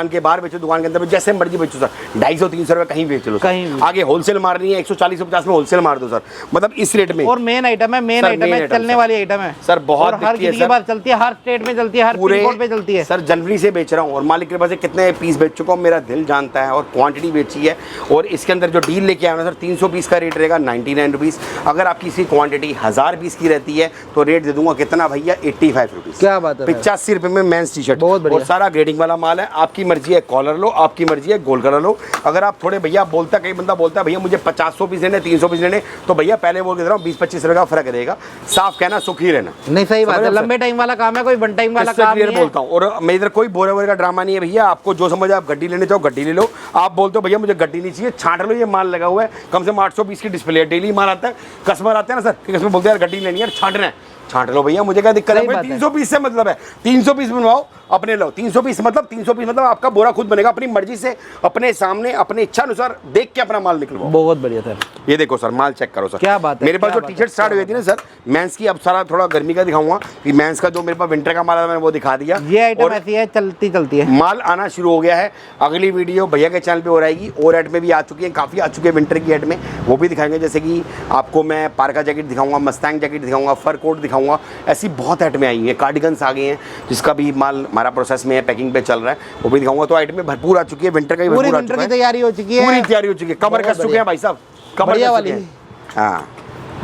के बाहर बेचो, दुकान के अंदर बेचो, जैसे मर्जी बेचो सर। 250-300 रुपये कहीं बेच लो सर। कहीं भी। आगे होलसेल मारनी है 140-150 में होलसेल मार दो सर। मतलब इस रेट में और मेन आइटम है, मेन सर, आइटम main है, item, चलने सर। वाली आइटम है सर, बहुत और हर बिकती है, किसी के सर। पास चलती है, हर स्टेट में चलती है, हर पूरे पिन कोड पे चलती है। सर जनवरी से बेच रहा हूँ और मालिक के पास से कितने पीस बेच चुका हूँ मेरा दिल जानता है, और क्वांटिटी बेची है। और इसके अंदर जो डील लेके आया ना सर, 300 पीस का रेट रहेगा 99 रुपीज़। अगर आपकी इसी क्वांटिटी 1000 पीस की रहती है तो रेट दे दूंगा कितना भैया, 85 रुपीज़। क्या बात है, 85 रुपये में मेंस टी शर्ट, बहुत बढ़िया। और सारा ग्रेडिंग वाला माल है। आपकी मर्जी है कॉलर लो, आपकी मर्जी है गोल गला लो। अगर आप थोड़े भैया बोलता, कई बंदा बोलता है भैया मुझे 500 पीस लेने, 300 पीस लेने, तो भैया पहले बोल के दे रहा हूँ 20-25 रुपये का फर्क रहेगा। साफ कहना, सुखी रहना। नहीं सही बात समझ है, रहे हो सर? लंबे टाइम वाला काम है, कोई वन टाइम वाला इससे काम क्लियर नहीं है। बोलता हूँ। और मैं इधर कोई बोरे वोरे का ड्रामा नहीं है भैया। आपको जो समझ आप गड्डी लेने चाहो गड्डी ले लो। आप बोलते हो भैया मुझे गड्डी नहीं चाहिए, छांट लो, ये माल लगा हुआ है, कम से कम 820 की डिस्प्ले है, डेली माल आता है। कस्टमर आते हैं ना सर, कि कस्टमर बोलते हैं यार गड्डी लेनी है, छांटना है, छांट लो भैया, मुझे क्या दिक्कत है। सही भाई बात है। 300 पीस से मतलब है, 300 पीस बनवाओ, अपने लो। 300 पीस मतलब आपका बोरा खुद बनेगा, अपनी मर्जी से, अपने सामने, अपने इच्छा अनुसार देख के अपना माल निकलवाओ। बहुत बढ़िया सर, ये देखो सर, माल चेक करो सर। क्या बात है, मेरे पास क्या जो बात टी शर्ट स्टार्ट हुई थी ना सर मेंस की, अब सारा थोड़ा गर्मी का दिखाऊंगा कि मेंस का जो मेरे पास विंटर का माल है मैंने वो दिखा दिया। ये आइटम और ऐसी है, चलती है। माल आना शुरू हो गया है। अगली वीडियो भैया के चैनल पे हो रहेगी, और एड में भी आ चुकी है, काफ़ी आ चुकी है विंटर की एड में, वो भी दिखाएंगे। जैसे कि आपको मैं पार्का जैकेट दिखाऊंगा, मस्टैंग जैकेट दिखाऊंगा, फर कोट दिखाऊंगा। ऐसी बहुत एड में आई हैं, कार्डिगन्स आ गए हैं जिसका भी माल हमारा प्रोसेस में है, पैकिंग पे चल रहा है, वो भी दिखाऊंगा। तो आइटम में भरपूर आ चुकी है, विंटर का भी पूरी भरपूर आ विंटर चुका की है, तैयारी हो चुकी है, पूरी तैयारी हो चुकी है। कमर बहुत कस चुके हैं भाई साहब, कमर बढ़िया कस वाली। चुके हैं। हाँ,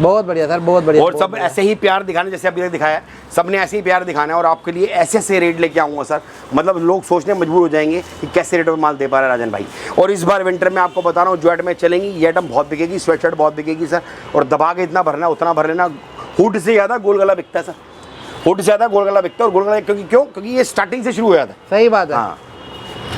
बहुत बढ़िया सर, बहुत बढ़िया। और सब ऐसे ही प्यार दिखाने जैसे अभी तक दिखाया है, सबने ऐसे ही प्यार दिखाना है और आपके लिए ऐसे ऐसे रेट लेके आऊँगा सर, मतलब लोग सोचने मजबूर हो जाएंगे कि कैसे रेट में माल दे पा रहा है राजन भाई। और इस बार विंटर में आपको बता रहा हूँ जो आइटम चलेंगी, ये आइटम बहुत बिकेगी, स्वेटशर्ट बहुत बिकेगी सर। और दबा के इतना भरना उतना भर लेना। हुड से ज़्यादा गोल गला बिकता है सर, हुड से ज़्यादा गोल गला बिकता है। और गोल गला क्योंकि ये स्टार्टिंग से शुरू हो जाता है। सही बात है। हाँ,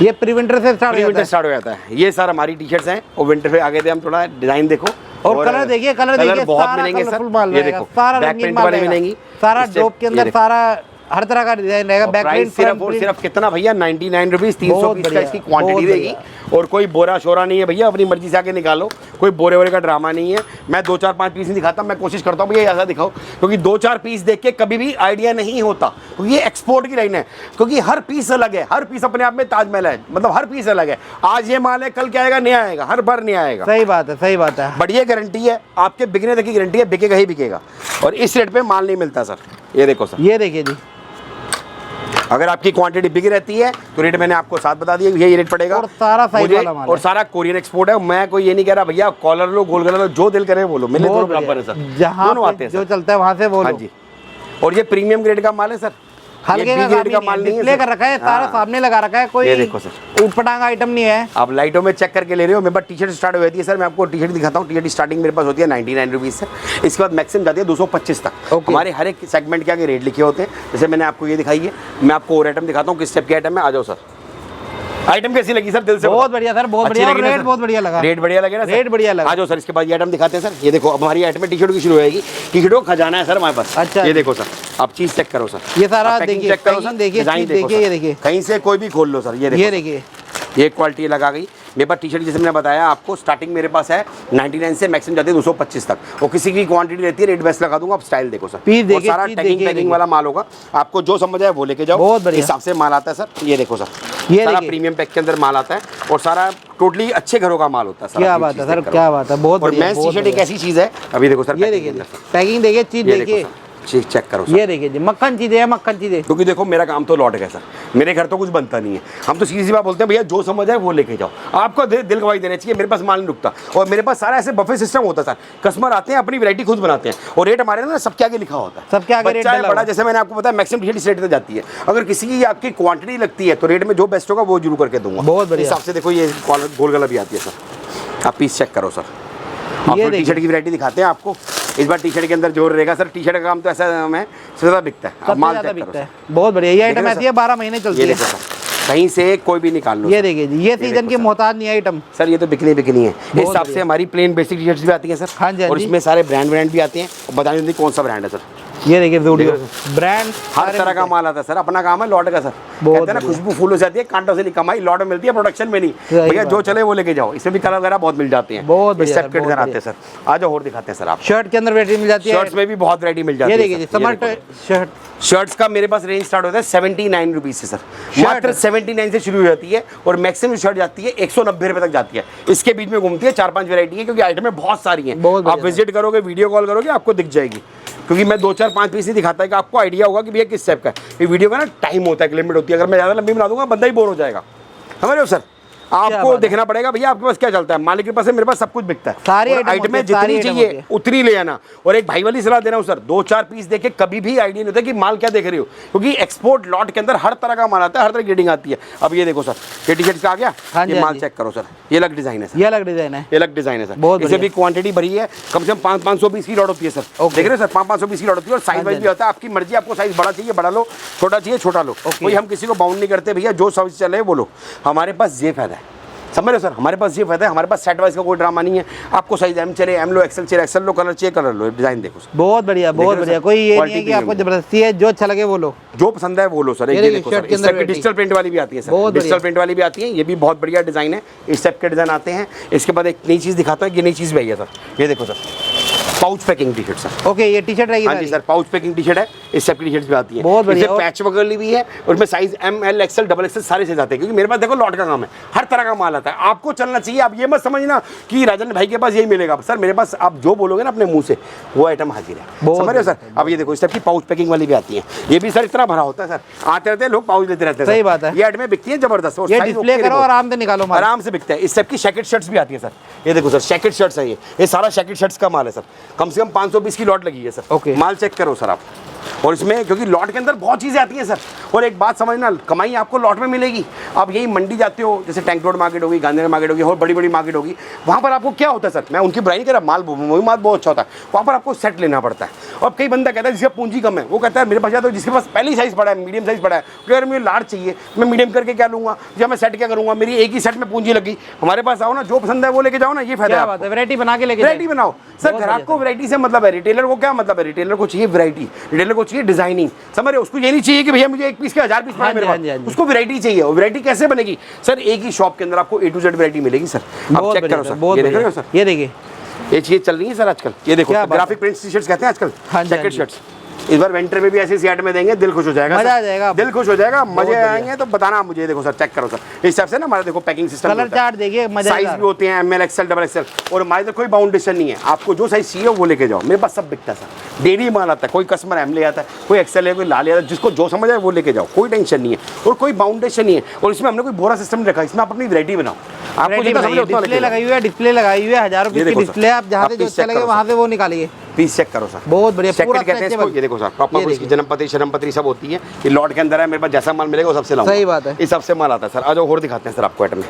ये प्री विंटर से स्टार्ट विंटर स्टार्ट हो जाता है। ये सर हमारी टी शर्ट्स हैं और विंटर पे आगे थे हम, थोड़ा डिजाइन देखो और कलर देखिए, कलर देखिए, बहुत सारा मिलेंगे सर। कलरफुल माल ये रहेगा, देखो सारा बैक रंगीन प्रिंट माल वाले रहेगा। मिलेंगी, सारा इससे- ड्रॉप के ये अंदर देखो। सारा हर तरह का डिजाइन रहेगा। बैक प्राइस प्रिंट, सिर्फ फ्रंट और प्रिंट। सिर्फ कितना भैया 99 रुपीज़, 300 बहुत पीस का बढ़िया, इसकी बहुत क्वांटिटी रहेगी। और कोई बोरा शोरा नहीं है भैया, अपनी मर्जी से आके निकालो, कोई बोरे वोरे का ड्रामा नहीं है। मैं 2-4-5 पीस नहीं दिखाता, मैं कोशिश करता हूँ भैया ऐसा दिखाओ, क्योंकि 2-4 पीस देख के कभी भी आइडिया नहीं होता, क्योंकि ये एक्सपोर्ट की लाइन है। क्योंकि हर पीस अलग है, हर पीस अपने आप में ताजमहल है, मतलब हर पीस अलग है। आज ये माल है, कल क्या आएगा, नया आएगा, हर बार नया आएगा। सही बात है, सही बात है। बढ़िया गारंटी है, आपके बिकने तक की गारंटी है, बिकेगा ही बिकेगा। और इस रेट पे माल नहीं मिलता सर। ये देखो सर, ये देखिए जी, अगर आपकी क्वांटिटी बिक रहती है तो रेट मैंने आपको साथ बता दिया, ये रेट पड़ेगा। और सारा साइज मुझे- वाला माल है। और सारा कोरियर एक्सपोर्ट है। मैं कोई ये नहीं कह रहा भैया कॉलर लो, गोल गला लो, जो दिल करे बोलो, मेरे दोनों बराबर है सर, जहाँ दोनों पे आते हैं जो सर। चलता है वहाँ से बोलो। हाँ जी। और ये प्रीमियम ग्रेड का माल है सर, हल्के ये का B ग्रेड का माल नहीं है डिस्प्ले सर। कर रखा है, सारा हाँ। सामने लगा रखा है, कोई ये देखो सर, ऊटपटांग आइटम नहीं है। आप लाइटों में चेक करके ले रहे हो। मेरे पास टी शर्ट स्टार्ट हो जाती है सर, मैं आपको टी शर्ट दिखाता हूँ। टी शर्ट स्टार्टिंग मेरे पास होती है 99 रुपीज़ से, इसके बाद मैक्सिमम जाती है 225 तक। Okay। हमारे हर एक सेगमेंट के आगे रेट लिखे होते हैं। जैसे मैंने आपको ये दिखाई है, मैं आपको और आइटम दिखाता हूँ किस टाइप की आइटम है। आ जाओ सर। आइटम कैसी लगी सर, दिल से बहुत बताओ। बढ़िया सर, बहुत अच्छी बढ़िया। और लगी ना रेट सर? बहुत बढ़िया लगा। रेट बढ़िया लगे ना सर? रेट बढ़िया लगा। आ जाओ सर, इसके बाद ये आइटम दिखाते हैं सर। ये देखो, अब हमारी आइटम में टी शर्ट की शुरू हो जाएगी। टी शर्टों का खजाना है सर हमारे पास। अच्छा। ये देखो सर, आप चीज चेक करो सर। ये सारा आप पैकिंग देखिए, चेक करो सर, पैकिंग देखिए, डिजाइन चीज देखिए, सर। ये देखिए। कहीं से कोई भी खोल लो सर। ये देखो, ये देखिए, ये क्वालिटी लगा गई। मेरे पास टी शर्ट जैसे मैंने बताया आपको, स्टार्टिंग मेरे पास है 99 से मैक्सिमम जाती है 225 तक। वो किसी की क्वांटिटी रहती है, रेट बेस्ट लगा दूंगा। आप स्टाइल देखो सर, पीस और देखिए, सारा चीज टैगिंग देखिए, पैकिंग वाला माल होगा। आपको जो समझ आए वो लेके जाओ। बहुत बढ़िया। इस हिसाब से माल आता है सर। ये देखो सर, ये सारा देखिए। प्रीमियम पैक के अंदर माल आता है और सारा टोटली अच्छे घरों का माल होता है सर। क्या आप ये बात है चीज़ सर, चेक करो। क्या बात है, बहुत और बढ़िया। मेंस टी बहुत शर्ट एक बढ़िया। ऐसी चीज़ है, अभी देखो सर, ये पैकिंग देखिए के अंदर। पैकिंग देखिए, चीज ये देखो देखिए, सर, चीज चेक करो सर। ये देखिए जी, मक्खन चीजें हैं, मक्खन चीजें। क्योंकि देखो मेरा काम तो लौट गया सर, मेरे घर तो कुछ बनता नहीं है। हम तो सीधी सी बात बोलते हैं भैया जो समझ आए वो लेके जाओ। आपको दिल गवाही देना चाहिए, मेरे पास माल नहीं रुकता। और मेरे पास सारा ऐसे बफे सिस्टम होता है सर। कस्टमर आते हैं, अपनी वैरायटी खुद बनाते हैं और रेट हमारे ना सबके आगे लिखा होता है। सबके आगे रेट बच्चा है डला बड़ा, हुआ। जैसे मैंने आपको बताया मैक्सिमम टी शर्ट इस रेट तक जाती है। अगर किसी की आपकी क्वांटिटी लगती है तो रेट में जो बेस्ट होगा वो जरूर करके दूंगा। बहुत बढ़िया। इस हिसाब से देखो, ये गोल गला भी आती है सर। आप पीस चेक करो सर। ये टी शर्ट की वैरायटी दिखाते हैं आपको। इस बार टी शर्ट के अंदर जोर रहेगा सर। टी शर्ट का काम तो ऐसा है, सबसे ज़्यादा बिकता है। आप सबसे माल ज्यादा चेक करो बिकता सर। है। बहुत बढ़िया, ये आइटम देखो ऐसी है 12 महीने चलती ये है। देखो सर, कहीं से कोई भी निकाल लो ये सर। देखिए जी, ये सीजन देखो की सर। मोहताज नहीं है आइटम। सर ये तो बिकनी बिकनी है। इस हिसाब से बढ़िया। हमारी प्लेन बेसिक टी शर्ट्स भी आती हैं सर। हाँ जी, हाँ और जी। इसमें सारे ब्रांड भी आते हैं। और बताने दीजिए कौन सा ब्रांड है सर। ये देखिए वीडियो, ब्रांड हर तरह का माल आता है सर। अपना काम है लॉट का सर। बहुत कहते हैं ना, खुशबू फूलों से आती है, कांटों से नहीं कमाई। लॉट में मिलती है, प्रोडक्शन में नहीं। सही भैया बात जो चले वो लेके जाओ। इसमें भी कलर वगैरह बहुत मिल जाते हैं। बहुत इस बढ़िया टाइप सर, के बहुत डिजाइन आते हैं सर। आज और दिखाते हैं सर आप। शर्ट के अंदर वैरायटी मिल जाती है। शर्ट्स में भी बहुत वैरायटी मिल जाती ये है। देखिए जी, सर। ये समर देखो। शर्ट। शर्ट्स का मेरे पास रेंज स्टार्ट होता है 79 रुपीज से सर। मात्र 79 से शुरू हो जाती है और मैक्सिमम शर्ट जाती है 190 रुपए तक जाती है। इसके बीच में घूमती है 4-5 वैरायटी है, क्योंकि आइटमें बहुत सारी हैं। बहुत आप बढ़िया विजिट करोगे, वीडियो कॉल करोगे, आपको दिख जाएगी। क्योंकि मैं 2-4-5 पीस ही दिखाता है कि आपको आइडिया होगा कि भैया किस टाइप का है। ये वीडियो का ना टाइम होता है, लिमिट होती है। अगर मैं ज़्यादा लंबी बना दूंगा बंदा ही बोर हो जाएगा। समझ रहे हो सर? आपको बात है। देखना पड़ेगा भैया आपके पास क्या चलता है। मालिक के पास है, मेरे पास सब कुछ बिकता है। सारी और आइटम होती आइटमें है, सारी जितनी आइटम चाहिए होती है। उतनी ले आना। और एक भाई वाली सलाह दे रहा हूँ सर, 2-4 पीस देखे कभी भी आइडिया नहीं होता कि माल क्या देख रहे हो। क्योंकि एक्सपोर्ट लॉट के अंदर हर तरह का माल आता है, हर तरह की ग्रेडिंग आती है। अब ये देखो सर, ये टी शर्ट का आ गया। हाँ जी, ये हाँ माल जी। चेक करो सर, ये अलग डिजाइन है सर। ये अलग डिजाइन है। ये अलग डिजाइन है सर। बहुत इसे बढ़िया। भी क्वांटिटी भरी है, कम से कम 500 पीस की लॉट होती है सर। ओके। देख रहे हो सर, 500 पीस की लॉट होती है। और साइज हाँ वाइज जी, भी होता है, आपकी मर्जी। आपको साइज बड़ा चाहिए बड़ा लो, छोटा चाहिए छोटा लो। ओके। कोई हम किसी को बाउंड नहीं करते भैया, जो साइज चले वो लो। हमारे पास ये फायदा है, समझ रहे हो सर? हमारे पास ये फायदा है, हमारे पास सेट वाइज का कोई ड्रामा नहीं है। आपको साइज एम चले एम लो, एक्सेल चले एक्सेल लो, कलर चाहिए कलर लो। डिजाइन देखो सर, बहुत बढ़िया, बहुत रहे हो बढ़िया। सर? कोई ये नहीं क्वालिटी है कि आपको प्रीमियम जबरदस्ती है, जो अच्छा लगे वो लो। जो पसंद है वो लो सर। ये ये देखिए, देखो शर्ट सर, के इस अंदर टाइप की वैरायटी। डिजिटल प्रिंट वाली भी आती है सर। बहुत डिजिटल बढ़िया। प्रिंट वाली भी आती है, ये भी बहुत बढ़िया डिजाइन है। इस टाइप के डिजाइन आते हैं। इसके बाद एक नई चीज़ दिखाता है, ये नई चीज़ भी आई है सर। ये देखो sir, pouch packing T shirt sir. Okay, ये टी शर्ट रहेगी हाँ जी sir, pouch packing T shirt है। इस टाइप की टी शर्ट्स भी आती है, बहुत बढ़िया। पैच वगैरह भी है और उसमें साइज ML XL XXL सारे साइज आते हैं, क्योंकि मेरे पास देखो लॉट का काम है, हर तरह का माल आता है। आपको चलना चाहिए, आप ये मत समझना कि राजन भाई के पास यही मिलेगा सर, मेरे पास आप जो बोलोगे ना अपने मुंह से वो आइटम हाजिर है, समझ रहे हो सर। अब ये देखो इस टाइप की पाउच पैकिंग वाली भी आती है, ये भी सर इतना भरा होता है सर, आते रहते हैं लोग पाउच लेते रहते हैं। सही बात है, ये आइटम बिकती है जबरदस्त, और ये डिस्प्ले करो आराम से निकालो माल, आराम से बिकता है। इस टाइप की जैकेट शर्ट्स भी आती है सर, ये देखो सर जैकेट शर्ट्स है, ये सारा जैकेट शर्ट्स का माल है सर, कम से कम 500 पीस की लॉट लगी है सर। ओके, माल चेक करो सर आप। और इसमें क्योंकि लॉट के अंदर बहुत चीज़ें आती हैं सर, और एक बात समझना, कमाई आपको लॉट में मिलेगी। आप यही मंडी जाते हो, जैसे टैंक रोड मार्केट होगी, गांधीनगर मार्केट होगी, और बड़ी बड़ी मार्केट होगी, वहाँ पर आपको क्या होता है सर, मैं उनकी बुराई नहीं कर रहा, माल वही माल बहुत अच्छा होता है, वहाँ पर आपको सेट लेना पड़ता है। और कई बंदा कहता है जिसका पूंजी कम है, वो कहता है मेरे पास तो जिसके पास पहली साइज़ पड़ा है, मीडियम साइज़ पड़ा है, कि अगर मुझे लार्ज चाहिए मैं मीडियम करके क्या लूँगा, या मैं सेट क्या करूँगा, मेरी एक ही सेट में पूंजी लगी। हमारे पास आओ ना, जो पसंद है वो लेके जाओ ना, ये फायदा है। वैरायटी बना के लेके, वैरायटी बनाओ सर, ग्राहक को वैरायटी से मतलब है, रिटेलर को क्या मतलब है, रिटेलर को चाहिए वैरायटी, रिटेलर को चाहिए डिजाइनिंग, समझ रहे हो। उसको ये नहीं चाहिए कि भैया मुझे एक पीस के 1000 पीस पड़ा है मेरे पास, उसको वैरायटी चाहिए। और वैरायटी कैसे बनेगी सर, एक ही शॉप के अंदर आपको A to Z वैरायटी मिलेगी सर। आप चेक करो सर, ये देख रहे हो सर, ये देखिए ये चीज़ चल रही है सर आजकल, ये देखो ग्राफिक प्रिंट टी शर्ट्स कहते हैं आजकल, जैकेट शर्ट्स। इस बार विंटर में भी ऐसे सीट में देंगे, दिल खुश हो जाएगा, मजा आ जाएगा, दिल खुश हो जाएगा, मजे आएंगे। तो बताना मुझे, देखो सर चेक करो सर, इस हिसाब से ना हमारा देखो पैकिंग सिस्टम, कलर चार्ट देखिए, साइज भी होते हैं ML XL XXL, और हमारे तो कोई बाउंडेशन नहीं है, आपको जो साइज चाहिए वो लेके जाओ, मेरे पास सब बिकता है सर, डेली माल आता है, कोई कस्टमर M ले आता है, कोई XL है, कोई लाल ले आता है, जिसको जो समझ आए वो लेके जाओ, कोई टेंशन नहीं है और कोई बाउंडेशन नहीं है। और इसमें हमने कोई बोरा सिस्टम नहीं रखा, इसमें आप अपनी वैरायटी बनाओ, आपको जितना समझ उतना डिस्प्ले लगाई हुई है, डिस्प्ले लगाई हुई है, हज़ारों पीस की डिस्प्ले, आप जहाँ से जो अच्छा लगे वहाँ से वो निकालिए, पीस चेक करो सर, बहुत बढ़िया, पूरा कहते हैं इसको। ये देखो सर प्रॉपर इसकी जन्मपत्री शर्मपत्री सब होती है, ये लॉट के अंदर है, मेरे पास जैसा माल मिलेगा वो सबसे लाऊंगा। सही बात है, इस सबसे माल आता है सर। आज और दिखाते हैं सर आपको आइटम में,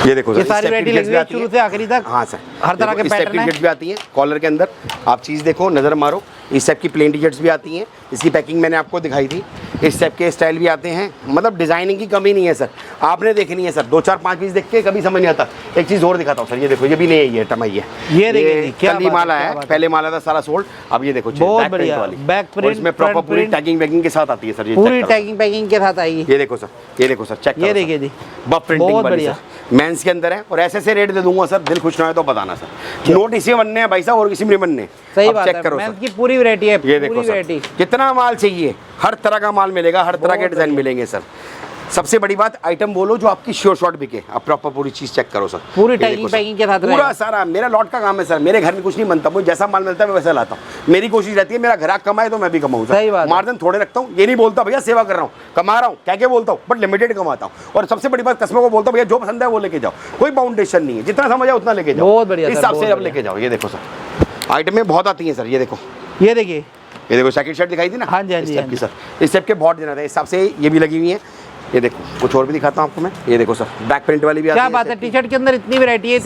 ये देखो ये सारी वैरायटी लगी है शुरू से आखिरी तक। हाँ सर, हर तरह के पैटर्न है, भी आती है कॉलर के अंदर, आप चीज़ देखो नज़र मारो, इस टाइप की प्लेन टी शर्ट्स भी आती हैं, इसकी पैकिंग मैंने आपको दिखाई थी, इस टाइप के स्टाइल भी आते हैं, मतलब डिजाइनिंग की कमी नहीं है सर, आपने देखनी है सर, 2 4 5 पीस देख के कभी समझ नहीं आता। एक चीज़ और दिखाता हूँ सर, ये देखो, ये भी नहीं है, ये टमाई है, ये देखिए कल ही माला है, पहले माला था सारा सोल्ड, अब ये देखो बहुत बढ़िया बैक प्रिंट, इसमें प्रॉपर पूरी टैगिंग वैगिंग के साथ आती है सर, ये पूरी टैगिंग पैकिंग के साथ आएगी। ये देखो सर, ये देखो सर चेक, ये देखिए जी, बफ प्रिंटिंग वाली सर, मेंस के अंदर है, और ऐसे रेट दे दूंगा सर, दिल खुश ना हो तो बताना सर, नोट इसी बनने हैं भाई साहब, और किसी में बनने। सही बात है, मेंस की पूरी वैरायटी है, ये देखो सर, कितना माल चाहिए, हर तरह का माल मिलेगा, हर तरह के डिजाइन मिलेंगे सर। सबसे बड़ी बात, आइटम बोलो जो आपकी श्योर शॉट बिके, आप प्रॉपर पूरी चीज चेक करो सर, पूरी टैगिंग पैकिंग के साथ पूरा सारा। मेरा लॉट का काम है सर, मेरे घर में कुछ नहीं बनता, मुझे जैसा माल मिलता है मैं वैसा लाता हूँ, मेरी कोशिश रहती है मेरा ग्राहक कमाए तो मैं भी कमाऊँ सर, मार्जिन थोड़े रखता हूँ, ये नहीं बोलता भैया सेवा कर रहा हूँ, कमा रहा हूँ, क्या बोलता हूँ, बट लिमिटेड कमाता हूँ। और सबसे बड़ी बात, कस्टमर को बोलता हूँ भैया जो पसंद है वो लेके जाओ, कोई बाउंडेशन नहीं है, जितना समझ आए उतना लेके जाओ, बहुत बढ़िया इस हिसाब से अब लेके जाओ। ये देखो सर आइटम में बहुत आती है सर, ये देखो, ये देखिए, ये देखो जैकेट शर्ट दिखाई थी ना, हाँ जी, हाँ जी, की सर, इस टाइप के बहुत जनरल है, इस हिसाब से ये भी लगी हुई है। ये देखो कुछ और भी दिखाता हूँ आपको मैं, ये देखो सर बैक प्रिंट वाली भी आती है। क्या बात है, टी शर्ट के अंदर इतनी वैरायटी है,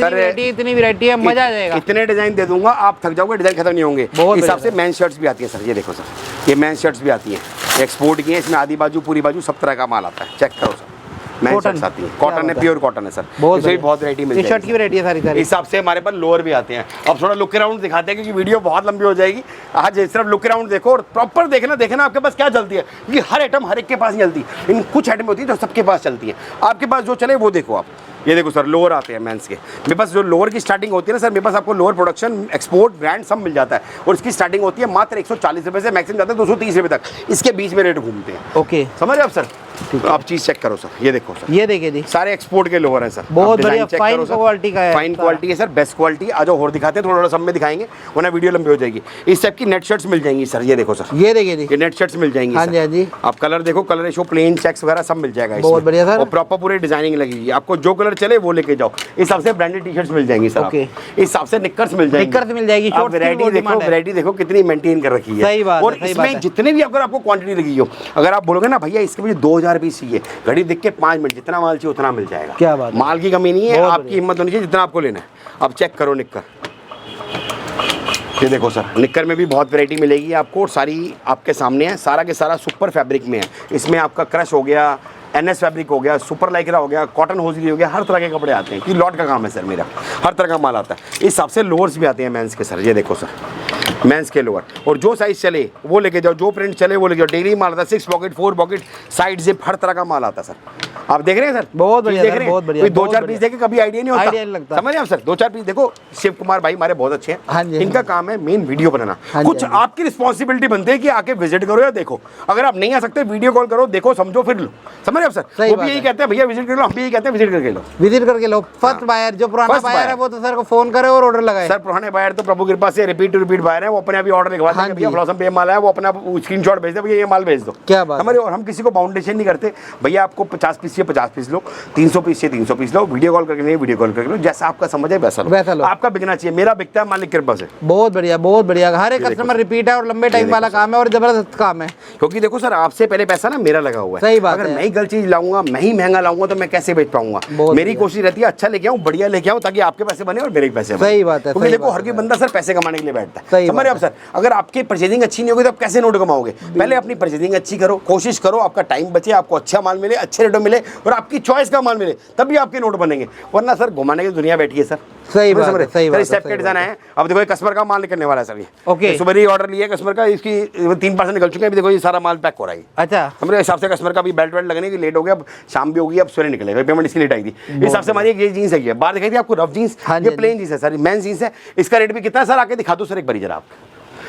इतनी वैरायटी है, मजा आ जाएगा। इतने डिजाइन दे दूंगा आप थक जाओगे, डिजाइन खत्म नहीं होंगे। इस हिसाब से मेंस शर्ट्स भी आती है सर, ये देखो सर, ये मेंस शर्ट्स भी आती है, एक्सपोर्ट की है, इसमें आधी बाजू पूरी बाजू सब तरह का माल आता है, चेक करो सर, मेंस शर्ट्स आती है, कॉटन है, प्योर कॉटन है सर, इसमें भी बहुत वैरायटी मिल जाएगी, शर्ट की वैरायटी है सारी सारी। इस हिसाब से हमारे पास लोअर भी आते हैं। अब थोड़ा लुक अराउंड दिखाते हैं क्योंकि वीडियो बहुत लंबी हो जाएगी, आज सिर्फ लुक अराउंड देखो और प्रॉपर देखना आपके पास क्या चलती है, क्योंकि हर आइटम हर एक के पास नहीं चलती, इन कुछ आइटम होती है जो सबके पास चलती है, आपके पास जो चले वो देखो आप। ये देखो सर लोअर आते हैं मेंस के, मेरे पास जो लोअर की स्टार्टिंग होती है ना सर, मेरे पास आपको लोअर प्रोडक्शन एक्सपोर्ट ब्रांड सब मिल जाता है, और इसकी स्टार्टिंग होती है मात्र 140 रुपये से मैक्सिमम जाता है 230 रुपये तक, इसके बीच में रेट घूमते हैं। ओके, समझ रहे आप सर, तो आप चीज चेक करो सर, ये देखो सर, ये देखिए जी, सारे एक्सपोर्ट के लोअर हैं सर, बहुत बढ़िया फाइन क्वालिटी का है, फाइन क्वालिटी है सर, बेस्ट क्वालिटी। आज और दिखाते हैं, थोड़ा सब में दिखाएंगे वरना वीडियो लंबी हो जाएगी। इस टाइप की नेट शर्ट्स मिल जाएंगी सर, ये देखो सर, ये देखिए जी, ये नेट शर्ट्स मिल जाएंगी। हाँ जी, हाँ जी, आप कलर देखो, कलर रेशो प्लेन चेक्स वगैरह सब मिल जाएगा, बहुत बढ़िया सर, और प्रॉपर पूरी डिजाइनिंग लगी हुई, आपको जो कलर चले वो लेके जाओ। इस हिसाब से ब्रांडेड टी शर्ट्स मिल जाएंगी सर, इस हिसाब से निक्कर्स मिल जाएंगी, निक्कर्स मिल जाएगी, वैरायटी देखो कितनी मेंटेन कर रखी है। सही बात है, और इसमें जितने भी अगर आपको क्वांटिटी लगी हो, अगर आप बोलोगे ना भैया इसके मुझे 2000 पीस चाहिए, घड़ी देख के 5 मिनट, जितना माल चाहिए उतना मिल जाएगा। क्या बात, माल की कमी नहीं है, आपकी हिम्मत होनी चाहिए जितना आपको लेना है। अब चेक करो निक्कर, ये देखो सर, निक्कर में भी बहुत वैरायटी मिलेगी आपको, और सारी आपके सामने है, सारा के सारा सुपर फैब्रिक में है। इसमें आपका क्रश हो गया, NS फैब्रिक हो गया, सुपर लाइक्रा हो गया, कॉटन होजरी हो गया, हर तरह के कपड़े आते हैं, कि लॉट का काम है सर मेरा, हर तरह का माल आता है। इस हिसाब से लोअर्स भी आते हैं मेंस के सर, ये देखो सर, मेंस के लोअर, और जो साइज चले वो लेके जाओ, जो प्रिंट चले वो लेके जाओ। डेली माल आता है, 6 पॉकेट 4 पॉकेट साइड जिप हर तरह का माल आता है सर। आप देख रहे हैं सर, बहुत बढ़िया देख सर, रहे हैं? बहुत बढ़िया, कोई 2-4 बहुत पीस देखे कभी आइडिया नहीं होता, आइडिया नहीं लगता। समझ रहे हैं आप सर? 2-4 पीस देखो। शिव कुमार भाई हमारे बहुत अच्छे हाँ हैं, जी, इनका काम है मेन वीडियो बनाना। हाँ जी, कुछ हाँ जी। आपकी रिस्पॉन्सिबिलिटी बनती है कि आके विजिट करो या देखो। अगर आप नहीं आ सकते वीडियो कॉल करो, देखो, समझो, फिर लो। समझ रहे हैं आप सर? सही वो बात भी यही है। कहते हैं भैया विजिट कर लो, हम भी यही कहते हैं विजिट करके लो। विजिट करके लो। फर्स्ट बायर जो पुराना First बायर है buyer। वो तो सर को फोन करे और ऑर्डर लगाए। सर पुराने बायर तो प्रभु कृपा से रिपीट टू रिपीट बायर है, वो अपने अभी ऑर्डर लिखवा हाँ देंगे, भैया जी। ब्लॉसम पे माल है, वो अपना स्क्रीनशॉट भेज दे, भैया ये माल भेज दो। क्या बात है। हमारे, और हम किसी को बाउंडेशन नहीं करते, भैया आपको 50 पीस चाहिए 50 पीस लो, 300 पीस चाहिए 300 पीस लो, वीडियो कॉल करके नहीं वीडियो कॉल करके लो, जैसा आपका समझ है वैसा वैसा लो। लो। आपका बिकना चाहिए, मेरा बिकता है मालिक कृपा से। बहुत बढ़िया, बहुत बढ़िया। हर एक कस्टमर रिपीट है और लंबे टाइम वाला काम है और जबरदस्त काम है। क्योंकि देखो सर, आपसे पहले पैसा ना मेरा लगा हुआ है। सही बात अगर है। मैं ही गलत चीज लाऊंगा, मैं ही महंगा लाऊंगा, तो मैं कैसे बेच पाऊंगा? बहुत मेरी बढ़िया। कोशिश रहती है अच्छा लेके आऊं, बढ़िया लेके आऊं, ताकि आपके पैसे बने और मेरे पैसे बने। सही बात है, क्योंकि सही देखो बात हर है। कोई बंदा सर पैसे कमाने के लिए बैठता है, सही समझ रहे हो बात आप सर? अगर आपकी परचेजिंग अच्छी नहीं होगी तो आप कैसे नोट कमाओगे? पहले अपनी परचेजिंग अच्छी करो, कोशिश करो, आपका टाइम बचे, आपको अच्छा माल मिले, अच्छे रेटों मिले और आपकी चॉइस का माल मिले, तभी आपके नोट बनेंगे। वरना सर घुमाने की दुनिया बैठी है सर। सही बात है, सही बात है, स्टेप के सही डिजाइन बात है। है। अब देखो ये कस्टमर का माल निकलने वाला है सर। ये ओके। सुबह ही ऑर्डर लिया कस्टमर का, इसकी 3% निकल चुके हैं, अभी देखो ये सारा माल पैक हो रहा है। अच्छा, हमारे हिसाब से कस्टमर का भी बेल्ट वेल्ट लगने की लेट हो गया, अब शाम भी होगी, अब सवेरे निकलेगा, पेमेंट इसकी लेट आई थी। इस हिसाब से हमारी ये जीन्स है, बाहर दिखाई थी आपको रफ जीन्स, हाँ जी, ये हाँ प्लेन जीन्स है सर, मेन जीन्स है। इसका रेट भी कितना है सर, आके दिखा दो सर एक बारी जरा आप।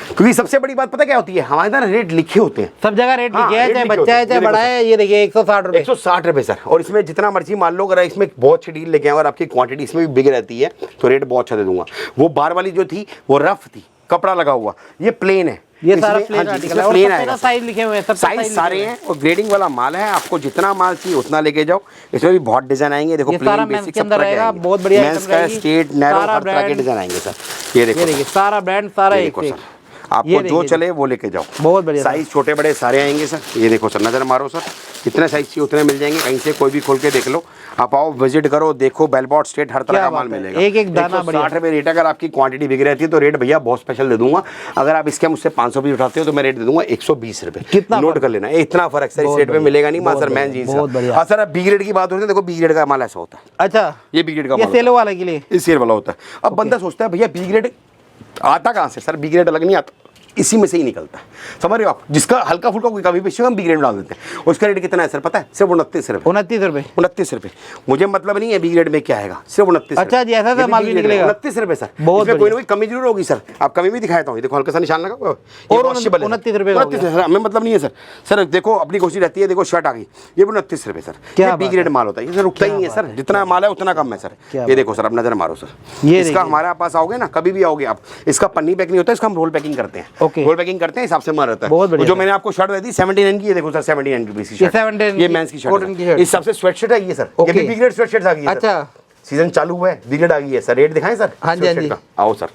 क्योंकि सबसे बड़ी बात पता क्या होती है, हमारे ना रेट लिखे होते हैं, सब जगह रेट हाँ, लिखे है, रेट चाहे लिखे बच्चा है होते हैं। चाहे बड़ा है। ये देखिए 160 रुपए। 160 रुपये सर, और इसमें जितना मर्जी मान लो, अगर इसमें बहुत अच्छी डील लेके आए और आपकी क्वांटिटी इसमें भी बिग रहती है तो रेट बहुत अच्छा दे दूंगा। वो बार वाली जो थी वो रफ थी, कपड़ा लगा हुआ, ये प्लेन है। ये सारा इसमें- प्लेन हाँ जी, आर्टिकल इसमें है और प्लेन सब आएगा पे सर। साइज लिखे हुए हैं, सब पे साइज size सारे लिखे हुए हैं और ग्रेडिंग वाला माल है, आपको जितना माल चाहिए उतना लेके जाओ। इसमें भी बहुत डिजाइन आएंगे, देखो ये सारा प्लेन मेंस बेसिक के सब अंदर तरह के रहेगा, आएंगे। बहुत बढ़िया मेंस आइटम का रहेगी। स्ट्रेट नैरो सारा हर तरह के brand- डिजाइन आएंगे सर। ये ये देखो देखिए सारा ब्रांड, सारा ये एक देखो से सर, एक। आपको ये जो देखिए चले वो लेके जाओ। बहुत बढ़िया सर। साइज छोटे बड़े सारे आएंगे सर। ये देखो सर, नजर मारो सर, कितने साइज चाहिए उतने मिल जाएंगे, कहीं से कोई भी खोल के देख लो। आप आओ, विजिट करो, देखो, बेलबॉट स्टेट हर तरह क्या का माल बात है। मिलेगा। एक-एक दाना बढ़िया। 60 रुपये रेट। अगर आपकी क्वांटिटी बिक रहती है तो रेट भैया बहुत स्पेशल दे दूंगा। अगर आप इसके मुझसे 500 पीस उठाते हो तो मैं रेट दे दूंगा 120 रुपये। कितना नोट फर्क? कर लेना, इतना फर्क सर इस बहुत रेट में बढ़िया, मिलेगा नहीं। बहुत सर मैन बढ़िया, जीन्स बहुत बढ़िया। हाँ सर, अब बी ग्रेड की बात होती है, देखो बी ग्रेड का माल ऐसा होता है। अच्छा, ये बी ग्रेड का ये माल सेलो वाले के लिए। इस सेल वाला होता है। अब बंदा सोचता है भैया बी ग्रेड आता कहाँ से? सर बी ग्रेड अलग नहीं आता, इसी में से ही निकलता है। समझ रहे हो आप? जिसका हल्का फुल्का कोई कमी पेशी हम बी ग्रेड डाल देते हैं। उसका रेट कितना है सर पता है? सिर्फ 29 रुपये। 29 रुपए। 29 रुपये। मुझे मतलब नहीं है बी ग्रेड में क्या आएगा, सिर्फ 29। अच्छा जी, ऐसा माल भी निकलेगा? 29 रुपये सर। बहुत इसमें कोई ना बढ़िया। कोई कमी जरूर होगी सर, आप कमी भी दिखाता हूँ। ये देखो हल्का सा निशान लगा हुआ है। ये और washable है। 29 रुपये का हो 29 सर, हमें मतलब नहीं है सर। सर देखो अपनी कोशिश रहती है, देखो शर्ट आ गई, ये 29 रुपये सर। क्या ये बी बात ग्रेड माल होता है, ये सर रुकता ही नहीं है सर, जितना माल है उतना कम है सर। क्या ये देखो सर, आप नजर मारो सर, ये इसका देखिए। हमारे पास आओगे ना, कभी भी आओगे आप, इसका पन्नी पैक नहीं होता, इसका हम रोल पैकिंग करते हैं। ओके। रोल पैकिंग करते हैं, हिसाब से माल रहता है। बहुत बढ़िया जो सर। मैंने आपको शर्ट दी थी 79 की, ये देखो सर 79 की पीस की ये शर्ट, 79 ये की मेंस की शर्ट कॉटन की शर्ट। इस हिसाब से स्वेटशर्ट है ये सर। ये ओके। भी बी ग्रेड स्वेटशर्ट आ गई है सर। अच्छा। सीजन चालू हुआ है, बी ग्रेड आ गई है सर। रेट दिखाएं सर? हाँ जी, हाँ sweatshirt जी। का। आओ सर,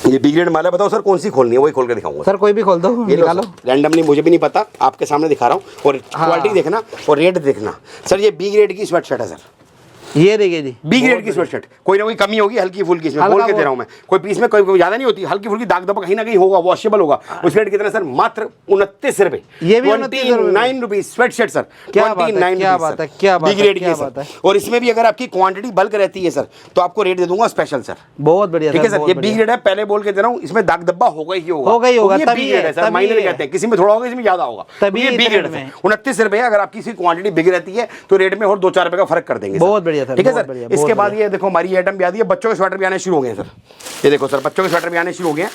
ये बी ग्रेड माल है, बताओ सर कौन सी खोलनी है, वही खोल के दिखाऊंगा सर कोई भी खोल दो, ये लो निकालो। रैंडमली, मुझे भी नहीं पता, आपके सामने दिखा रहा हूँ। और हाँ। क्वालिटी देखना और रेट देखना सर। ये बी ग्रेड की स्वेटशर्ट है सर, ये देखिए जी, बी ग्रेड की स्वेटशर्ट। कोई ना कोई कमी होगी हल्की फुल्की, इसमें हल्का बोल के दे बहुत। रहा हूं मैं। कोई पीस में कोई ज्यादा नहीं होती, हल्की फुल्की दाग धब्बा कहीं ना कहीं होगा, वॉशेबल होगा। उसका रेट कितना सर? मात्र 29 रुपए। ये भी 29 रुपए। 29 रुपीज स्वेटशर्ट सर। क्या बात है, 29 क्या रुपीज बात सर। है, क्या बात बी है, ग्रेड क्या की बात है। सर। और इसमें भी अगर आपकी क्वांटिटी बल्क रहती है सर तो आपको रेट दे दूंगा स्पेशल सर। बहुत बढ़िया ठीक है सर। बहुत ये बी बढ़िया। ग्रेड है, पहले बोल के दे रहा हूँ, इसमें दाग धब्बा होगा ही होगा। होगा ही होगा, ये तभी बी ग्रेड है, है सर, तभी माइनर है। कहते हैं, किसी में थोड़ा होगा, इसमें ज्यादा होगा। तभी ये इस बी रेट ग्रेड में। है। 29 रुपए। अगर आपकी इसकी क्वांटिटी बिग रहती है तो रेट में और 2-4 रुपए का फर्क कर देंगे। बहुत बढ़िया सर, ठीक है बहुत सर। बढ़िया, इसके बहुत बाद ये देखो हमारी आइटम भी आती है, बच्चों के स्वेटर भी आने शुरू हो गए हैं सर। ये देखो सर, बच्चों के स्वेटर भी आने शुरू हो गए हैं।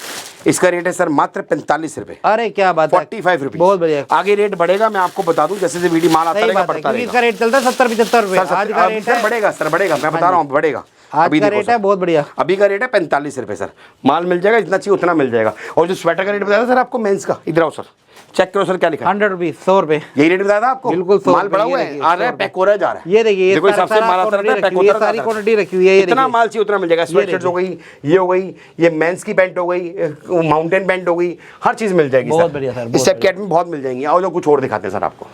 इसका रेट है सर मात्र 45 रुपए। अरे क्या बात है, 45 रुपीज। बहुत बढ़िया। आगे रेट बढ़ेगा, मैं आपको बता दूं, जैसे जैसे वीडियो माल आता सही रहेगा बात है, बढ़ता क्योंकि रहेगा। इसका रेट चलता है 70-75 रुपए। सर, आज का अभी रेट सर है, बढ़ेगा सर, बढ़ेगा, मैं बता रहा हूँ बढ़ेगा। आज अभी का देखो रेट सर, है बहुत बढ़िया। अभी का रेट है 45 रुपए सर। माल मिल जाएगा, जितना चाहिए उतना मिल जाएगा। और जो स्वेटर का रेट बताया था सर आपको मेंस का, इधर आओ सर, चेक करो सर क्या लिखा है। 100 रुपीज, 100 रुपए। यही रेट बताया था आपको? बिल्कुल 100 माल बढ़ा रुपए, हुआ ये है, देखिए, आ रहा है, 100 पैक हो रहा है, जा रहा है। ये देखिए, ये देखो हिसाब से सारा माल आता रहता है, quantity पैक रखी हुई है, होता सारी रहता है। quantity रखी हुई है, ये जितना देखिए। माल चाहिए उतना मिल जाएगा। स्वेटशर्ट्स हो गई, ये हो गई, ये मेंस की पैंट हो गई, माउंटेन पैंट हो गई, हर चीज मिल जाएगी। बहुत बढ़िया सर, बहुत इस टाइप की आइटम बहुत मिल जाएंगी। आओ जो कुछ और दिखाते हैं सर आपको।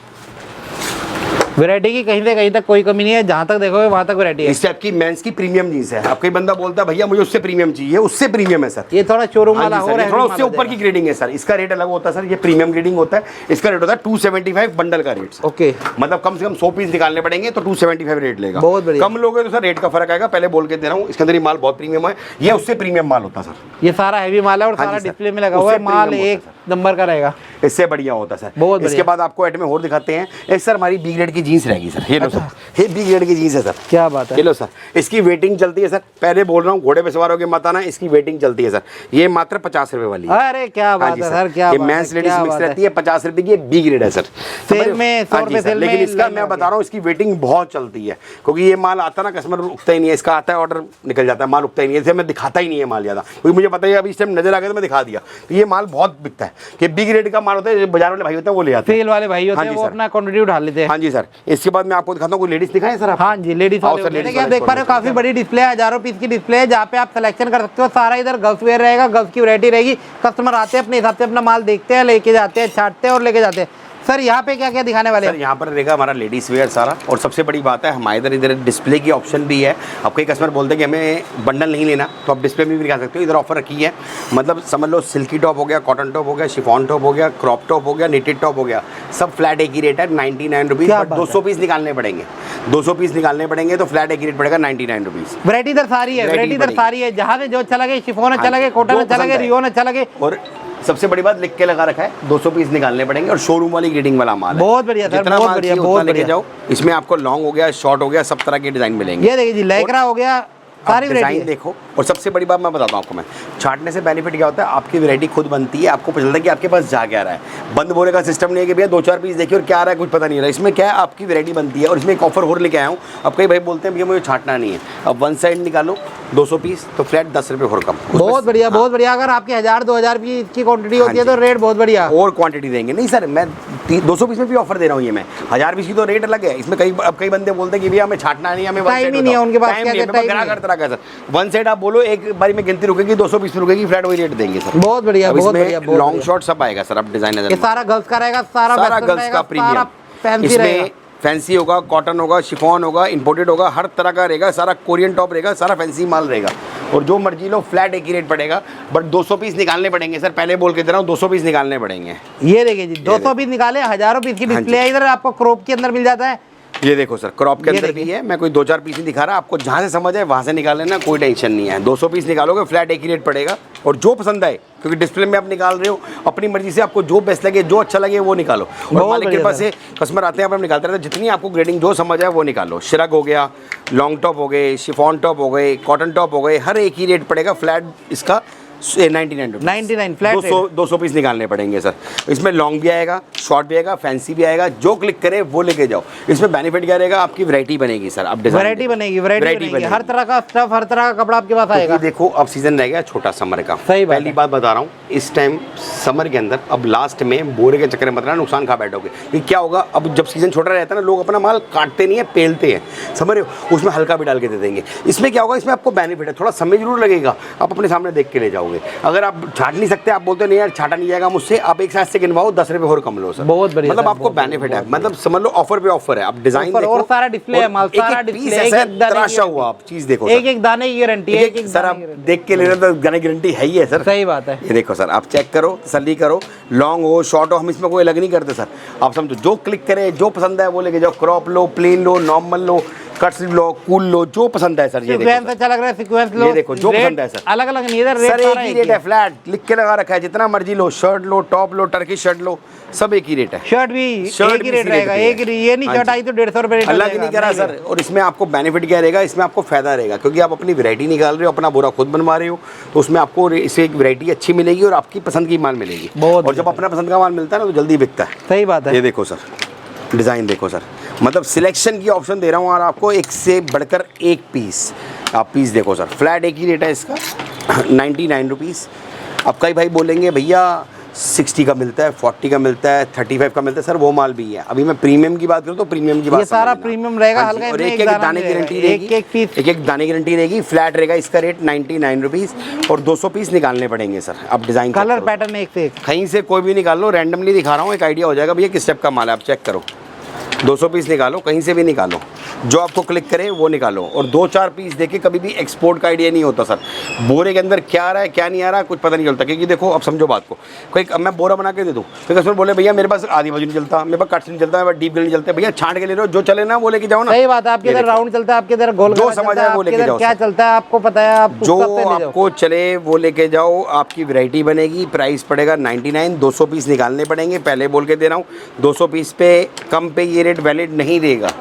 वैरायटी की कहीं से कहीं तक कोई कमी नहीं है, जहाँ तक देखोगे वहाँ तक वैरायटी है। इस टाइप की मेंस की प्रीमियम जींस है। अब कोई बंदा बोलता है भैया मुझे उससे प्रीमियम चाहिए, उससे प्रीमियम है सर। ये थोड़ा शोरूम हाँ वाला जी हो सर, रहा ये थोड़ा उससे ऊपर की ग्रेडिंग है सर। इसका रेट अलग होता है सर, ये प्रीमियम ग्रेडिंग होता है। इसका रेट होता है 275 बंडल का रेट सर। ओके, मतलब कम से कम 100 पीस निकालने पड़ेंगे तो 275 रेट लेगा। बहुत बढ़िया। कम लोगे तो सर रेट का फर्क आएगा, पहले बोल के दे रहा हूँ। इसके अंदर ये माल बहुत प्रीमियम है, ये उससे प्रीमियम माल होता है सर। ये सारा हैवी माल है और हाँ सारा जी सर, डिस्प्ले में लगा हुआ है, उससे माल premium एक होता है नंबर का रहेगा। इससे बढ़िया होता है सर। बहुत इसके बढ़िया। बाद आपको आइटम में और दिखाते हैं। एक सर हमारी बी ग्रेड की जीन्स रहेगी सर, ये लो सर, ये बी ग्रेड की जीन्स है सर। क्या बात है। ये लो सर, इसकी वेटिंग चलती है सर। पहले बोल रहा हूँ घोड़े पे सवार होकर मत आना, इसकी वेटिंग चलती है सर। ये मात्र 50 रुपए वाली है। अरे क्या हाँ बात जी है सर, क्या ये बात है, मेंस लेडीज क्या मिक्स बात है। रहती है। 50 रुपए की बी ग्रेड है सर। सेल में 100 हाँ जी रुपए सर, सेल लेकिन में इसका लाइन मैं लगा बता रहा हूँ इसकी वेटिंग बहुत चलती है, क्योंकि ये माल आता है ना कस्टमर रुकता ही नहीं है। इसका आता है ऑर्डर निकल जाता है, माल रुकता ही नहीं है। इसे मैं दिखाता ही नहीं है माल ज़्यादा, क्योंकि मुझे पता है अभी इस टाइम नजर आ गया तो मैं दिखा दिया। तो ये माल बहुत बिकता है कि बी ग्रेड का माल होता है, बाजार वाले भाई होते हैं वो ले आते हैं। सेल वाले भाई होते हाँ हैं, जी वो सर। अपना क्वांटिटी उठा लेते हैं। हाँ जी सर। इसके बाद मैं आपको दिखाता हूँ, कोई लेडीज दिखाएं सर आप? हाँ जी, लेडीज आओ वाले सर, होते हैं। ladies देखिए आप वाले देख पा रहे हो खोल काफी बड़ी डिस्प्ले है, हजारों पीस की डिस्प्ले है, जहाँ पे आप सिलेक्शन कर सकते हो। सारा इधर गर्ल्स वेयर रहेगा, गर्ल्स की वैरायटी रहेगी। कस्टमर आते हैं अपने हिसाब से अपना माल देखते हैं, लेके जाते हैं, छाटते हैं और लेके जाते हैं। सर यहाँ पे क्या क्या दिखाने वाले सर हैं? यहाँ पर रहेगा हमारा लेडीज वेयर सारा। और सबसे बड़ी बात है हमारे इधर डिस्प्ले की ऑप्शन भी है। अब कई कस्टमर बोलते हैं कि हमें बंडल नहीं लेना, तो आप डिस्प्ले में भी दिखा सकते हो। इधर ऑफर रखी है, मतलब समझ लो सिल्की टॉप हो गया, कॉटन टॉप हो गया, शिफॉन टॉप हो गया, क्रॉप टॉप हो गया, निटेड टॉप हो गया, सब फ्लैट एक ही रेट है 99 रुपीज़। क्या बट बात 200 पीस निकालने पड़ेंगे, 200 पीस निकालने पड़ेंगे तो फ्लैट एक ही रेट पड़ेगा 99 रुपीज़। वैरायटी इधर सारी है, वैरायटी इधर सारी है। जहाँ से जो अच्छा लगे, शिफॉन अच्छा लगे, कॉटन अच्छा लगे, रियोन अच्छा लगे। और सबसे बड़ी बात लिख के लगा रखा है 200 पीस निकालने पड़ेंगे और शोरूम वाली ग्रेडिंग वाला माल है। बहुत बढ़िया सर, जितना बहुत माल बढ़िया, चाहिए बहुत उतना लेके बढ़िया। जाओ। इसमें आपको लॉन्ग हो गया, शॉर्ट हो गया, सब तरह के डिजाइन मिलेंगे। ये देखिए जी, लैक्रा हो गया, सारी वैरायटी डिजाइन देखो। और सबसे बड़ी बात मैं बताता हूँ आपको, मैं छाटने से बेनिफिट क्या होता है, आपकी वैरायटी खुद बनती है, आपको पता चलता है कि आपके पास जा क्या रहा है। बंद बोले का सिस्टम नहीं है कि भैया 2-4 पीस देखिए और क्या आ रहा है कुछ पता नहीं रहा। इसमें क्या है, आपकी वैरायटी बनती है। और इसमें एक ऑफर और लेके आया हूँ। अब कई भाई बोलते हैं भैया मुझे छाटना नहीं है, अब वन साइड निकालो 200 पीस तो फ्लैट 10 रुपये और कम। बहुत बढ़िया, बहुत बढ़िया। अगर आपकी 1000-2000 की क्वांटिटी होती है तो रेट बहुत बढ़िया और क्वांटिटी देंगे। नहीं सर, मैं 200 पीस में भी ऑफर दे रहा हूँ। ये मैं 1000 पीस की तो रेट अलग है। इसमें कई बंदे बोलते हैं कि भैया हमें छाटना नहीं है, हमें टाइम ही नहीं है उनके पास, क्या कहते हैं तरह का सर। वन साइड आप बोलो एक बारी में गिनती रुकेगी 200 पीस रुकेगी, फ्लैट वही रेट देंगे सर। बहुत बढ़िया, बहुत बढ़िया। लॉन्ग शॉर्ट सब आएगा सर। अब डिजाइन ये सारा गर्ल्स का रहेगा, सारा गर्ल्स का प्रीमियम। फैंसी रहेगा। इसमें फैंसी होगा, कॉटन होगा, शिफॉन होगा, इंपोर्टेड होगा, हर तरह का रहेगा। सारा कोरियन टॉप रहेगा, सारा फैंसी माल रहेगा। और जो मर्जी लो फ्लैट एक ही रेट पड़ेगा। बट 200 पीस निकालने पड़ेंगे सर, पहले बोल के दे रहा हूँ 200 पीस निकालने पड़ेंगे। ये देखिए जी, 200 पीस निकाले, हजारों पीस की डिस्प्ले है। इधर आपको क्रॉप के अंदर मिल जाता है। ये देखो सर, क्रॉप के अंदर भी है। मैं कोई 2-4 पीस ही दिखा रहा, आपको जहाँ से समझ आए वहाँ से निकाल लेना, कोई टेंशन नहीं है। 200 पीस निकालोगे फ्लैट एक ही रेट पड़ेगा। और जो पसंद आए, क्योंकि डिस्प्ले में आप निकाल रहे हो, अपनी मर्जी से आपको जो बेस्ट लगे, जो अच्छा लगे वो निकालो। और मालिक के पास से कस्टमर आते हैं, आप निकालते रहते हैं। जितनी आपको ग्रेडिंग जो समझ आए वो निकालो। श्रग हो गया, लॉन्ग टॉप हो गए, शिफॉन टॉप हो गए, कॉटन टॉप हो गए, हर एक ही रेट पड़ेगा फ्लैट इसका 99 फ्लैट 200 पीस निकालने पड़ेंगे सर। इसमें लॉन्ग भी आएगा, शॉर्ट भी आएगा, फैंसी भी आएगा। जो क्लिक करे वो लेके जाओ। इसमें बेनिफिट क्या रहेगा, आपकी वैरायटी बनेगी सर। अब वैरायटी बनेगी, वैरायटी बनेगी। हर तरह का स्टफ, हर तरह का कपड़ा आपके पास आएगा। देखो अब सीजन रह गया छोटा समर का। सही बात पहली बात बता रहा हूँ, इस टाइम समर के अंदर अब लास्ट में बोरे के चक्कर में मतलब नुकसान खा बैठोगे। ये क्या होगा, अब जब सीजन छोटा रहता है ना, लोग अपना माल काटते नहीं है, पेलते हैं, समझ रहे हो। उसमें हल्का भी डाल के दे देंगे। इसमें क्या होगा, इसमें आपको बेनिफिट है, थोड़ा समय जरूर लगेगा, आप अपने सामने देख के ले जाओगे। अगर आप छाट नहीं सकते, आप बोलते नहीं यार छाटा नहीं जाएगा मुझसे, आप एक साथ से गिनवाओ 10 रुपये और कम लो सर। बहुत बढ़िया, मतलब आपको बेनिफिट है, मतलब समझ लो ऑफर पे ऑफर है। आप डिजाइन देखो और सारा डिस्प्ले है, माल सारा डिस्प्ले, एक तराशा हुआ। आप चीज देखो, एक दाने की गारंटी है। एक सर आप देख के लेना तो गाने गारंटी है ही है सर। सही बात है। ये देखो सर, आप चेक करो, तसल्ली करो, लॉन्ग हो शॉर्ट हो, हम इसमें कोई अलग नहीं करते सर। आप समझो, जो क्लिक करे, जो पसंद है वो लेके जाओ। क्रॉप लो, प्लेन लो, नॉर्मल लो, कट स्लीव लो, कूल लो, जो पसंद है सर। ये देखो अच्छा लग रहा है, सीक्वेंस लो, ये देखो जो पसंद है सर। अलग अलग नहीं, इधर सर एक ही रेट है, फ्लैट लिख के लगा रखा है। जितना मर्जी लो, शर्ट लो, टॉप लो, टर्की शर्ट लो, सब एक ही रेट है। शर्ट भी एक ही रेट रहेगा, एक ये नहीं शर्ट आई तो 150 रुपये रेट अलग नहीं करा सर। और इसमें आपको बेनिफिट क्या रहेगा, इसमें आपको फायदा रहेगा, क्योंकि आप अपनी वैरायटी निकाल रहे हो, अपना बोरा खुद बनवा रहे हो, तो उसमें आपको इससे एक वैरायटी अच्छी मिलेगी और आपकी पसंद की माल मिलेगी। और जब अपना पसंद का माल मिलता है ना तो जल्दी बिकता है। सही बात है। ये देखो सर, डिज़ाइन देखो सर, मतलब सिलेक्शन की ऑप्शन दे रहा हूँ और आपको एक से बढ़कर एक पीस। आप पीस देखो सर, फ्लैट एक ही रेट है इसका 99 रुपीज़। अब कई भाई बोलेंगे भैया 60 का मिलता है, 40 का मिलता है, 35 का मिलता है। सर वो माल भी है। अभी मैं प्रीमियम की बात करूँ तो प्रीमियम की बात, ये सारा प्रीमियम रहेगा। हल्का और एक दाने की गारंटी रहेगी, एक दाने की गारंटी रहेगी। फ्लैट रहेगा इसका रेट 99 रुपीज़ और 200 पीस निकालने पड़ेंगे सर। अब डिज़ाइन कलर पैटर्न एक से एक, कहीं से कोई भी निकाल लो, रैंडमली दिखा रहा हूँ, एक आइडिया हो जाएगा भैया किस टाइप का माल है। आप चेक करो, 200 पीस निकालो, कहीं से भी निकालो, जो आपको क्लिक करे वो निकालो। और 2-4 पीस देके कभी भी एक्सपोर्ट का आइडिया नहीं होता सर। बोरे के अंदर क्या आ रहा है क्या नहीं आ रहा कुछ पता नहीं चलता, क्योंकि देखो अब समझो बात को, कोई अब मैं बोरा बना के दे दूँ तो कस्टमर बोले भैया मेरे पास आधी बाजू नहीं चलता, मेरे पास कट से नहीं चलता, मेरे पास डीप नहीं चलता। भैया छांट के ले रहे हो, जो चले ना वो लेके जाओ ना। सही बात है, आपके इधर राउंड चलता है, आपके इधर गोल जो समझ आए वो लेके जाओ, क्या चलता है आपको पता है, आप जो आपको चले वो लेके जाओ। आपकी वैरायटी बनेगी, प्राइस पड़ेगा 99। 200 पीस निकालने पड़ेंगे, पहले बोल के दे रहा हूँ। 200 पीस पे कम पे ये रेट वैलिड नहीं रहेगा।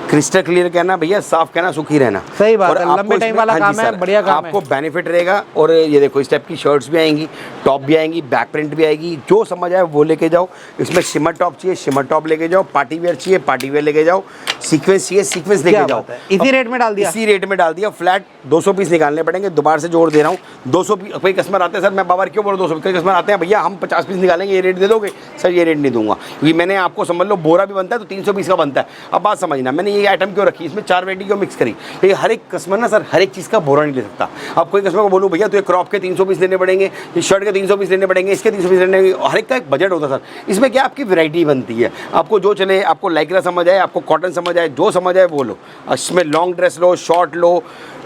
क्रिस्टल क्लियर कहना भैया, साफ कहना, सुखी रहना। सही बात है, लंबे टाइम वाला काम है, बढ़िया काम है। आपको बेनिफिट रहेगा। और ये देखो इस टाइप की शर्ट्स भी आएंगी, टॉप भी आएंगी, बैक प्रिंट भी आएगी, जो समझ आए वो लेके जाओ। इसमें शिमर टॉप चाहिए शिमर टॉप लेके जाओ, पार्टी वेयर चाहिए पार्टी वेयर लेके जाओ, सीक्वेंस चाहिए सीक्वेंस लेके जाओ। इसी रेट में डाल दिया, इसी रेट में डाल दिया फ्लैट। 200 पीस निकालने पड़ेंगे, दोबारा से जोड़ दे रहा हूँ। 200 पीस, कोई कस्टमर आते हैं सर मैं बाबर क्यों बोल 200, कई कस्टमर आते हैं भैया हम 50 पीस निकालेंगे, ये रेट दे दोगे? सर ये रेट नहीं दूंगा, क्योंकि मैंने आपको समझ लो बोरा भी बनता है तो 300 पीस का बनता है। अब बात समझना, मैंने ये आइटम क्यों रखी, इसमें 4 वैरायटी क्यों मिक्स करी? ये हर एक कस्टमर ना सर हर एक चीज़ का बोरा नहीं ले सकता। अब कोई कस्टमर को बोलूँ भैया तो ये क्रॉप के 300 पीस लेने पड़ेंगे, इस शर्ट के 300 पीस लेने पड़ेंगे, इसके 300 पीस लेने पड़ेंगे, हर एक का एक बजट होता है सर। इसमें क्या आपकी वैरायटी बनती है, आपको जो चले, आपको लाइक्रा समझ आए, आपको कॉटन समझ आए, जो समझ आए वो लो। इसमें लॉन्ग ड्रेस लो, शॉर्ट लो,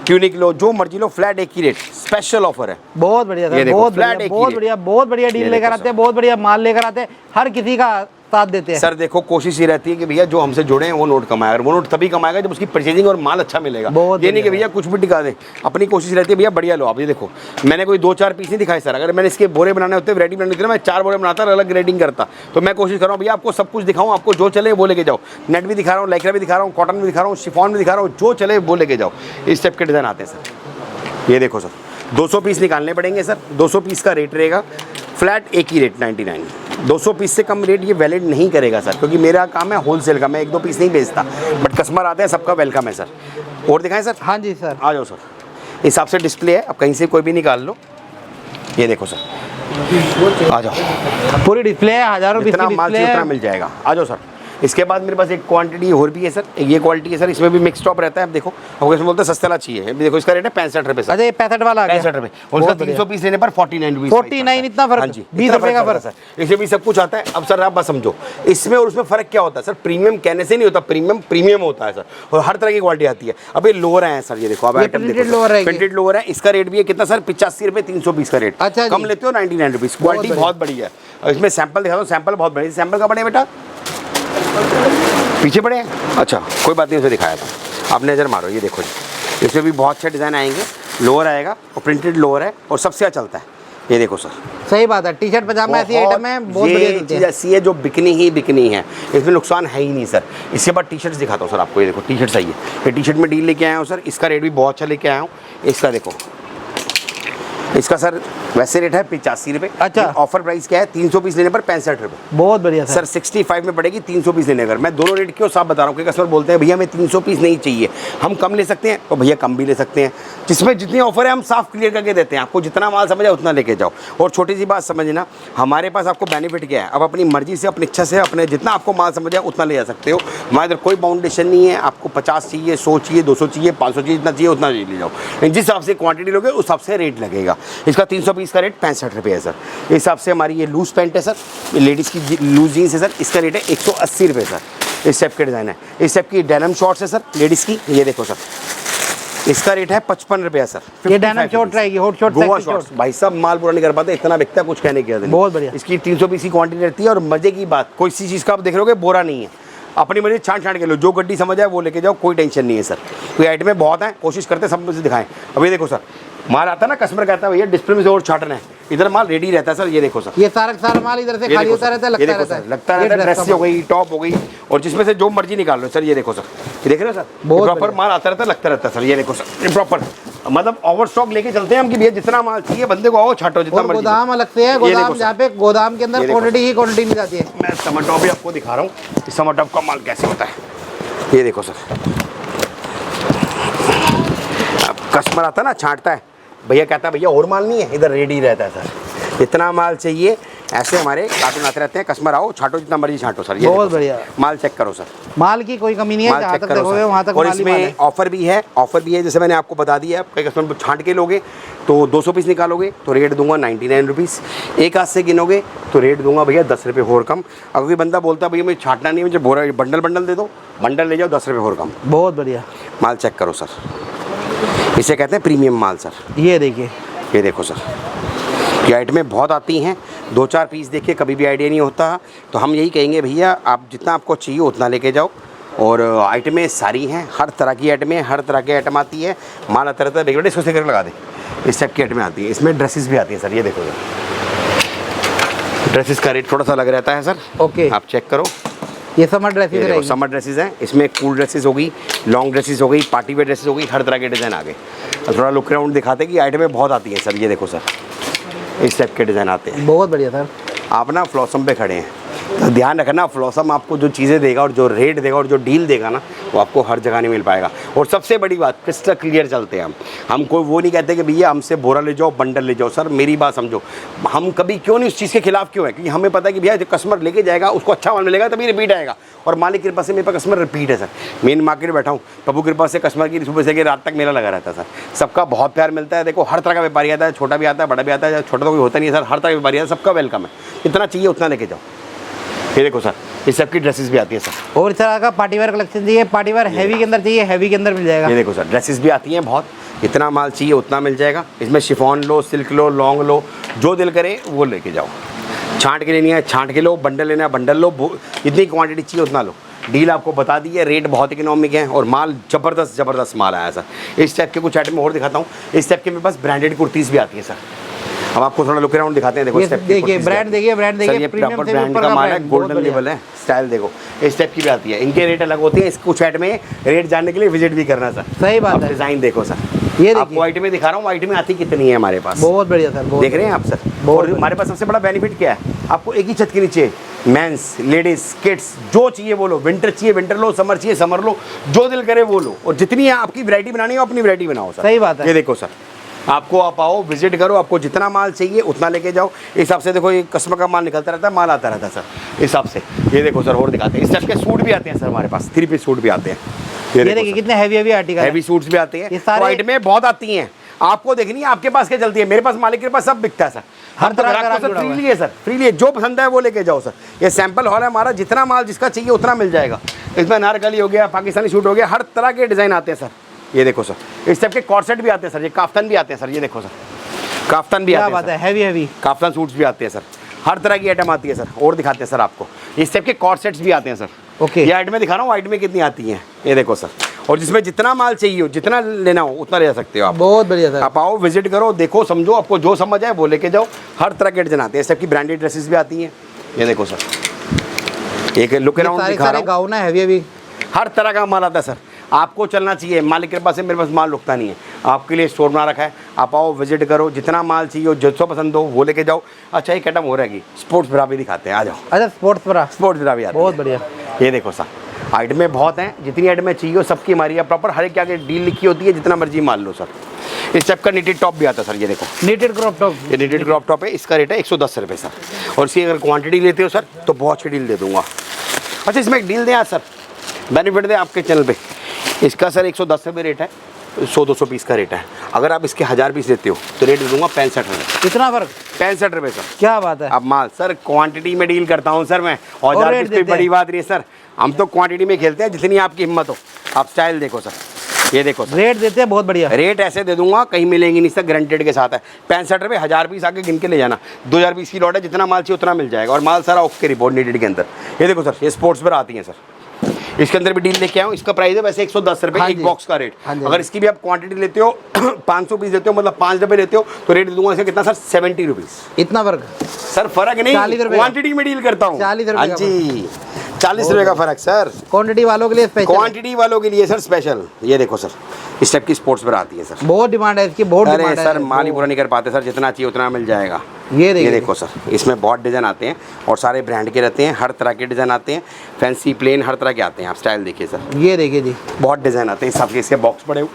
ट्यूनिक लो, जो मर्जी लो, फ्लैट एक ही रेट, स्पेशल ऑफर है। बहुत बढ़िया सर, बहुत बढ़िया डील लेकर आते हैं, बहुत बढ़िया माल लेकर आते हैं, हर किसी का साथ देते हैं। सर देखो कोशिश ये रहती है कि भैया जो हमसे जुड़े हैं वो नोट कमाए, और वो नोट तभी कमाएगा जब उसकी परचेजिंग और माल अच्छा मिलेगा। ये नहीं कि भैया कुछ भी टिका दे, अपनी कोशिश रहती है भैया बढ़िया लो। आप ये देखो मैंने कोई 2-4 पीस नहीं दिखाए सर, अगर मैंने इसके बोरे बनाने होते, वैरायटी बनानी होती है, मैं 4 बोरे बनाता और अलग ग्रेडिंग करता। तो मैं कोशिश कर रहा हूँ भैया आपको सब कुछ दिखाऊँ, आपको जो चले वो लेके जाओ। नेट भी दिखा रहा हूँ, लाइक्रा भी दिखा रहा हूँ, कॉटन भी दिखा रहा हूँ, शिफॉन भी दिखा रहा हूँ, जो चले वो लेके जाओ। इस टाइप के डिज़ाइन आते हैं सर। ये देखो सर 200 पीस निकालने पड़ेंगे सर, 200 पीस का रेट रहेगा फ्लैट, एक ही रेट 99। 200 पीस से कम रेट ये वैलिड नहीं करेगा सर, क्योंकि मेरा काम है होलसेल का, मैं 1-2 पीस नहीं बेचता, बट कस्टमर आते हैं सबका वेलकम है सर। और दिखाएं सर? हाँ जी सर, आ जाओ सर। इस हिसाब से डिस्प्ले है, अब कहीं से कोई भी निकाल लो। ये देखो सर, आ जाओ, पूरी डिस्प्ले है, हज़ारों पीस जितना की माल डिस्प्ले चाहिए है। उतना मिल जाएगा। आ जाओ सर। इसके बाद मेरे पास एक क्वांटिटी और भी है सर, ये क्वालिटी है सर, इसमें भी मिक्स टॉप रहता है। अब देखो अब इसमें बोलते हैं सस्ता वाला चाहिए, देखो इसका रेट है 65 रुपये सर। अच्छा ये 65 वाला आ गया, 65 रुपये, और उसका 300 पीस लेने पर 49 रुपीज़। 49 इतना फर्क? हाँ जी, 20 रुपये का फर्क सर। इसमें भी सब कुछ आता है। अब सर आप बात समझो, इसमें और उसमें फ़र्क क्या होता है सर? प्रीमियम कहने से नहीं होता, प्रीमियम होता है सर, और हर तरह की क्वालिटी आती है। अब ये लोअर है सर, ये देखो आप आइटम देखो, प्रिंटेड लोअर है, इसका रेट भी है कितना सर? 85 रुपये, 300 पीस का रेट। अच्छा कम लेते हो 99 रुपीज़, क्वालिटी बहुत बढ़िया है। और इसमें सैंपल दिखा दो, सैंपल बहुत बढ़िया। सैंपल का बड़े बेटा पीछे पड़े हैं, अच्छा कोई बात नहीं, उसे दिखाया था, आप नज़र मारो। ये देखो जी, इसमें भी बहुत अच्छे डिज़ाइन आएंगे। लोअर आएगा और प्रिंटेड लोअर है और सबसे अच्छा चलता है। ये देखो सर, सही बात है, टी शर्ट पजामा ऐसी आइटम है, बहुत बढ़िया ये चीज़ ऐसी है जो बिकनी ही बिकनी है, इसमें नुकसान है ही नहीं सर। इसके बाद टी शर्ट्स दिखाता हूँ सर आपको। ये देखो टी शर्ट सही है, ये टी शर्ट में डील लेके आया हूँ सर, इसका रेट भी बहुत अच्छा लेके आया हूँ। इसका देखो, इसका सर वैसे रेट है 85 रुपये। अच्छा, ऑफर प्राइस क्या है? 300 पीस लेने पर 65 रुपये। बहुत बढ़िया सर 65 में पड़ेगी 300 पीस लेने पर। मैं दोनों रेट क्यों साफ बता रहा हूँ कि कस्टमर बोलते हैं भैया हमें 300 पीस नहीं चाहिए, हम कम ले सकते हैं, तो भैया कम भी ले सकते हैं। जिसमें जितनी ऑफर है हम साफ क्लियर करके देते हैं, आपको जितना माल समझ आए उतना लेके जाओ। और छोटी सी बात समझना, हमारे पास आपको बेनिफिट क्या है, अब अपनी मर्जी से, अपनी इच्छा से, अपने जितना आपको माल समझ आए उतना ले जा सकते हो। हमारे इधर कोई बाउंडेशन नहीं है, आपको 50 चाहिए, 100 चाहिए, 200 चाहिए, 500 चाहिए, जितना चाहिए उतना ले जाओ। जिस हिसाब से क्वांटिटी लोगे उस हिसाब से रेट लगेगा। इसका 300 पीस का रेट 65 रुपये है सर। इस हिसाब से हमारी ये लूज पैंट है सर, ये लेडीज़ की लूज जीन्स है सर, इसका रेट है 180 रुपये सर। इस टाइप के डिज़ाइन है। इस टाइप की डेनिम शॉर्ट्स है सर लेडीज़ की, ये देखो सर, इसका रेट है 55 रुपये सर। ये डेनिम शॉर्ट रहेगी, हॉट शॉर्ट, गोवा शॉर्ट्स। भाई साहब माल पूरा नहीं कर पाते, इतना बिकता है कुछ कहने की नहीं। बहुत बढ़िया। इसकी 300 पीस की क्वांटिटी रहती है। और मजे की बात, कोई सी चीज़ का आप देख रहे हो बोरा नहीं है, अपनी मर्जी छांट के लो, जो गड्डी समझ आए वो लेके जाओ, कोई टेंशन नहीं है सर। कोई आइटमें बहुत हैं, कोशिश करते हैं सब मुझे दिखाएं। अब ये देखो सर, माल आता है ना, कस्टमर कहता है भैया डिस्प्ले में से और छाटना है, इधर माल रेडी रहता है सर। ये देखो सर, ये सारा माल इधर से खाली होता रहता है, लगता रहता है, ड्रेस हो गई, टॉप हो गई, और जिसमें से जो मर्जी निकाल लो सर। ये देखो सर, ये देख रहे हो सर, प्रॉपर माल आता रहता है, लगता रहता है सर। ये देखो सर, ये प्रॉपर मतलब ओवर स्टॉक लेके चलते हैं हम कि भैया जितना माल चाहिए बंदे को आओ छाटो जितना मर्जी। गोदाम अलग से है, गोदाम जहाँ पे गोदाम के अंदर क्वांटिटी ही क्वांटिटी मिल जाती है। मैं समर टॉप भी आपको दिखा रहा हूँ, इस समर टॉप का माल कैसे होता है। ये देखो सर, अब कस्टमर आता है ना, छांटता है, भैया कहता है भैया और माल नहीं है, इधर रेडी रहता है सर। इतना माल चाहिए ऐसे हमारे कार्टून आते रहते हैं। कस्टमर आओ, छांटो जितना मर्जी छांटो सर। ये बहुत देखो बढ़िया। सर, माल चेक करो सर, माल की कोई कमी नहीं है, माल जहाँ चेक तक करो देखोगे सर। वहाँ तक और माल ही माल इसमें है। ऑफर भी है, ऑफर भी है। जैसे मैंने आपको बता दिया, कई कस्टमर छांट के लोगे तो 200 पीस निकालोगे तो रेट दूंगा 99 रुपीज़। एक हाथ से गिनोगे तो रेट दूंगा भैया 10 रुपये और कम। अगर कोई बंदा बोलता है भैया मुझे छांटना नहीं है, मुझे बोरा बंडल बंडल दे दो, बंडल ले जाओ 10 रुपये और कम। बहुत बढ़िया। माल चेक करो सर, इसे कहते हैं प्रीमियम माल सर। ये देखिए, ये देखो सर, ये आइटमें बहुत आती हैं। 2-4 पीस देखिए कभी भी आइडिया नहीं होता। तो हम यही कहेंगे भैया आप जितना आपको चाहिए उतना लेके जाओ। और आइटमें सारी हैं, हर तरह की आइटमें, हर तरह की आइटम आती है। माल आता रहता है। बेटे इसको स्टिकर लगा दे। इस टाइप की आइटमें आती है। इसमें ड्रेसेस भी आती हैं सर। ये देखो सर, ड्रेसेस का रेट थोड़ा सा अलग रहता है सर। ओके, आप चेक करो। ये समर ड्रेसेस ये देखो रहेगी। समर ड्रेसेस हैं। इसमें कूल ड्रेसेस हो गई, लॉन्ग ड्रेसेस हो गई, पार्टी वेयर ड्रेसेस हो गई, हर तरह के डिज़ाइन आ गए। और थोड़ा लुक राउंड दिखाते हैं कि आइटमें बहुत आती हैं सर। ये देखो सर, इस टाइप के डिज़ाइन आते हैं। बहुत बढ़िया सर। आप ना फ्लॉसम पे खड़े हैं तो ध्यान रखना, फ्लॉसम आपको जो चीज़ें देगा और जो रेट देगा और जो डील देगा ना, वो आपको हर जगह नहीं मिल पाएगा। और सबसे बड़ी बात, क्रिस्टल क्लियर चलते हैं हम कोई वो नहीं कहते कि भैया हमसे बोरा ले जाओ, बंडल ले जाओ। सर मेरी बात समझो, हम कभी क्यों नहीं उस चीज़ के खिलाफ क्यों है? क्योंकि हमें पता है कि भैया जो कस्टमर लेके जाएगा उसको अच्छा माल मिलेगा तभी रिपीट आएगा। और मालिक की कृपा से मेरे पास कस्टमर रिपीट है सर। मेन मार्केट बैठा हूँ, प्रभु कृपा से कस्टमर की सुबह से रात तक मेला लगा रहता है सर। सबका बहुत प्यार मिलता है। देखो हर तरह का व्यापारी आता है, छोटा भी आता है, बड़ा भी आता है। छोटा तो कोई होता नहीं है सर, हर तरह का व्यापारी आता है। सबका वेलकम है, इतना चाहिए उतना लेके जाओ। ये देखो सर, इस सबकी ड्रेसेस भी आती है सर। और इस तरह का पार्टी वेयर कलेक्शन चाहिए, पार्टी वेयर हैवी के अंदर चाहिए, हैवी के अंदर मिल जाएगा। ये देखो सर, ड्रेसेस भी आती हैं बहुत। इतना माल चाहिए उतना मिल जाएगा। इसमें शिफॉन लो, सिल्क लो, लॉन्ग लो, जो दिल करे वो लेके जाओ। छांट के लेनी है छांट के लो, बंडल लेना है बंडल लो, जितनी क्वांटिटी चाहिए उतना लो। डील आपको बता दी है, रेट बहुत इकोनॉमिक है और माल ज़बरदस्त माल आया सर। इस टाइप के कुछ आइटम और दिखाता हूँ। इस टाइप के मेरे पास ब्रांडेड कुर्तीज़ भी आती है सर। अब आपको थोड़ा लुक अराउंड दिखाते हैं। देखो ये इस टाइप की देखिए, कुर्तीज़ ब्रांड भी आती है। देखिए, ब्रांड सर देखिए, ये प्रीमियम प्रॉपर से ब्रांड ऊपर का का माल है, ब्रांड, बहुत गोल्डन बढ़िया। लेवल है। स्टाइल देखो, इस टाइप की भी आती है। इनके रेट अलग होते हैं। इस कुछ आइटम में रेट जानने के लिए विजिट भी करना सर। सही बात है। डिज़ाइन देखो सर, ये आपको देखिए, आइटम में दिखा रहा हूँ। आइटम में आती कितनी है हमारे पास, बहुत बढ़िया सर। बहुत देख रहे हैं आप सर। बहुत और हमारे पास सबसे बड़ा बेनिफिट क्या है, आपको एक ही छत के नीचे मेंस, लेडीज, किड्स जो चाहिए वो लो। विंटर चाहिए विंटर लो, समर चाहिए समर लो, जो दिल करे वो लो। और जितनी आपकी वैरायटी बनानी हो अपनी वैरायटी बनाओ सर। सही बात है। ये देखो सर, आपको आप आओ, विजिट करो, आपको जितना माल चाहिए उतना लेके जाओ। इस हिसाब से देखो, ये कस्टमर का माल निकलता रहता है, माल आता रहता है सर। इस हिसाब से ये देखो सर, और दिखाते हैं। इस टाइप के सूट भी आते हैं सर हमारे पास, 3 पीस सूट भी आते हैं। ये देखिए कितने हैवी आर्टिकल, हैवी सूट्स भी आते हैं। ये सारे आइटमें बहुत आती हैं, आपको देखनी है आपके पास क्या चलती है। मेरे पास मालिक के पास सब बिकता है सर। हर तरह का ग्राहक को जुड़ा सर हुआ फ्रीली है सर, फ्रीली है। जो पसंद है वो लेके जाओ सर। ये सैंपल हॉल है हमारा, जितना माल जिसका चाहिए उतना मिल जाएगा। इसमें अनारकली हो गया, पाकिस्तानी सूट हो गया, हर तरह के डिज़ाइन आते हैं सर। ये देखो सर, इस टाइप के कॉर्सेट भी आते हैं सर। ये काफ्तान भी आते हैं सर। ये देखो सर, काफ्तान भी क्या आते हैं बात है, हैवी काफ्तान सूट्स भी आते हैं सर। हर तरह की आइटम आती है सर। और दिखाते हैं सर आपको, इस टाइप के कॉर्सेट्स भी आते हैं सर। ओके, ये आइटमें दिखा रहा हूँ, आइटमें कितनी आती हैं ये देखो सर। और जिसमें जितना माल चाहिए हो, जितना लेना हो उतना ले सकते हो आप। बहुत बढ़िया सर। आप आओ, विजिट करो, देखो, समझो, आपको जो समझ आए वो लेके जाओ। हर तरह के डिजाइन आते हैं। सबकी ब्रांडेड ड्रेसेस भी आती हैं। ये देखो सर, एक लुक अराउंड दिखा रहा हूँ। गाउन है हैवी, हर तरह का माल आता है सर। आपको चलना चाहिए, मालिक के पास से मेरे पास माल रुकता नहीं है। आपके लिए स्टोर बना रखा है, आप आओ, विजिट करो, जितना माल चाहिए हो, जो पसंद हो वो लेके जाओ। अच्छा, एक आइटम हो रहेगी, स्पोर्ट्स ब्रा भी दिखाते हैं। आ जाओ। अच्छा, स्पोर्ट्स ब्रा, स्पोर्ट्स ब्रा भी आती है। बहुत बढ़िया। ये देखो सर, आइटमें बहुत हैं। जितनी आइटमें चाहिए सबकी हमारी प्रॉपर हर एक आगे डील लिखी होती है। जितना मर्जी मान लो सर। इस टाइप का नीटेड टॉप भी आता है सर। ये देखो, नीटेड क्रॉप टॉप, ये नीटेड क्रॉप टॉप है। इसका रेट है 110 रुपये सर। और इसकी अगर क्वांटिटी लेते हो सर तो बहुत अच्छी डील दे दूंगा। अच्छा, इसमें एक डील दें आज सर, बेनिफिट दें आपके चैनल पे। इसका सर 110 रुपये रेट है, 100-200 पीस का रेट है। अगर आप इसके 1000 पीस लेते हो तो रेट दे दूंगा 65 रुपये। इतना फर्क, 65 रुपये सर। क्या बात है। अब माल सर क्वांटिटी में डील करता हूँ सर मैं, और और 1000 रेट पीस कोई देते हैं। बड़ी बात नहीं है सर। हम तो क्वांटिटी में खेलते हैं, जितनी आपकी हिम्मत हो। आप स्टाइल देखो सर, ये देखो सर, रेट देते हैं बहुत बढ़िया। रेट ऐसे दे दूंगा कहीं मिलेंगी नहीं सर, गारंटेड के साथ है। 65 रुपये, 1000 पीस आके गिन के ले जाना। 2000 पीस की लॉट है, जितना माल चाहिए उतना मिल जाएगा। और माल सारा ओके रिपोर्ट नीडेड के अंदर। ये देखो सर, ये स्पोर्ट्स पर आती हैं सर। इसके अंदर भी डील लेके आऊँ। इसका प्राइस है वैसे 110 रुपये, हाँ एक जी। बॉक्स का रेट। हाँ जी। अगर इसकी भी आप क्वांटिटी लेते हो 500 पीस लेते हो, मतलब 5 डब्बे लेते हो, तो रेट दे दूंगा इसका कितना सर, 70 रुपीज़। इतना फर्क, सर फर्क नहीं, 40 रुपये क्वांटिटी में डील करता हूँ। 40 रुपये हाँ का जी, 40 रुपये का फर्क सर। क्वांटिटी वालों के लिए स्पेशल, क्वांटिटी वालों के लिए सर स्पेशल। ये देखो सर, इस टाइप की स्पोर्ट्स पर आती है सर। बहुत डिमांड है इसकी, बहुत अरे डिमांड है सर, माल ही पूरा नहीं कर पाते सर, जितना चाहिए उतना मिल जाएगा। ये देखिए, देखो सर, इसमें बहुत डिज़ाइन आते हैं और सारे ब्रांड के रहते हैं। हर तरह के डिज़ाइन आते हैं, फैंसी, प्लेन, हर तरह के आते हैं। आप स्टाइल देखिए सर, ये देखिए जी, बहुत डिज़ाइन आते हैं। इस हिसाब के इसके बॉक्स पड़े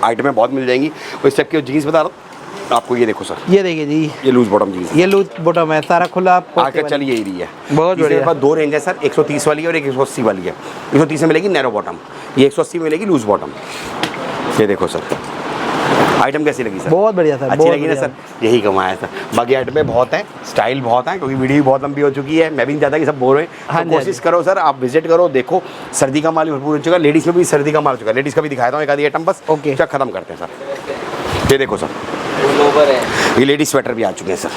आइटमें बहुत मिल जाएंगी। और इस टाइप की जीन्स बता रहा हूँ, आपको ये देखो सर, ये देखिए जी, ये लूज बॉटम जीन्स, ये लूज बॉटम है, सारा खुला आगे चलिए यही है। बहुत बढ़िया। इसके बाद दो रेंज है सर, 130 वाली है और एक 180 वाली है। 130 में मिलेगी नैरो बॉटम, ये 180 में मिलेगी लूज बॉटम। ये देखो सर, आइटम कैसी लगी सर? बहुत बढ़िया सर, अच्छी लगी ना सर? यही कमाया सर। बाकी आइटम में बहुत है, स्टाइल बहुत है, क्योंकि वीडियो भी बहुत लंबी हो चुकी है, मैं भी नहीं चाहता कि सब बोर हुए। हाँ तो जी, कोशिश करो सर, आप विजिट करो, देखो सर्दी का माल भरपूर हो चुका है, लेडीज़ में भी सर्दी का माल हो चुका है। लेडीज़ का भी दिखाता हूँ एक आधी आइटम बस, ओके। चेक खत्म करते हैं सर। ये देखो सर, ये लेडीज स्वेटर भी आ चुके हैं सर।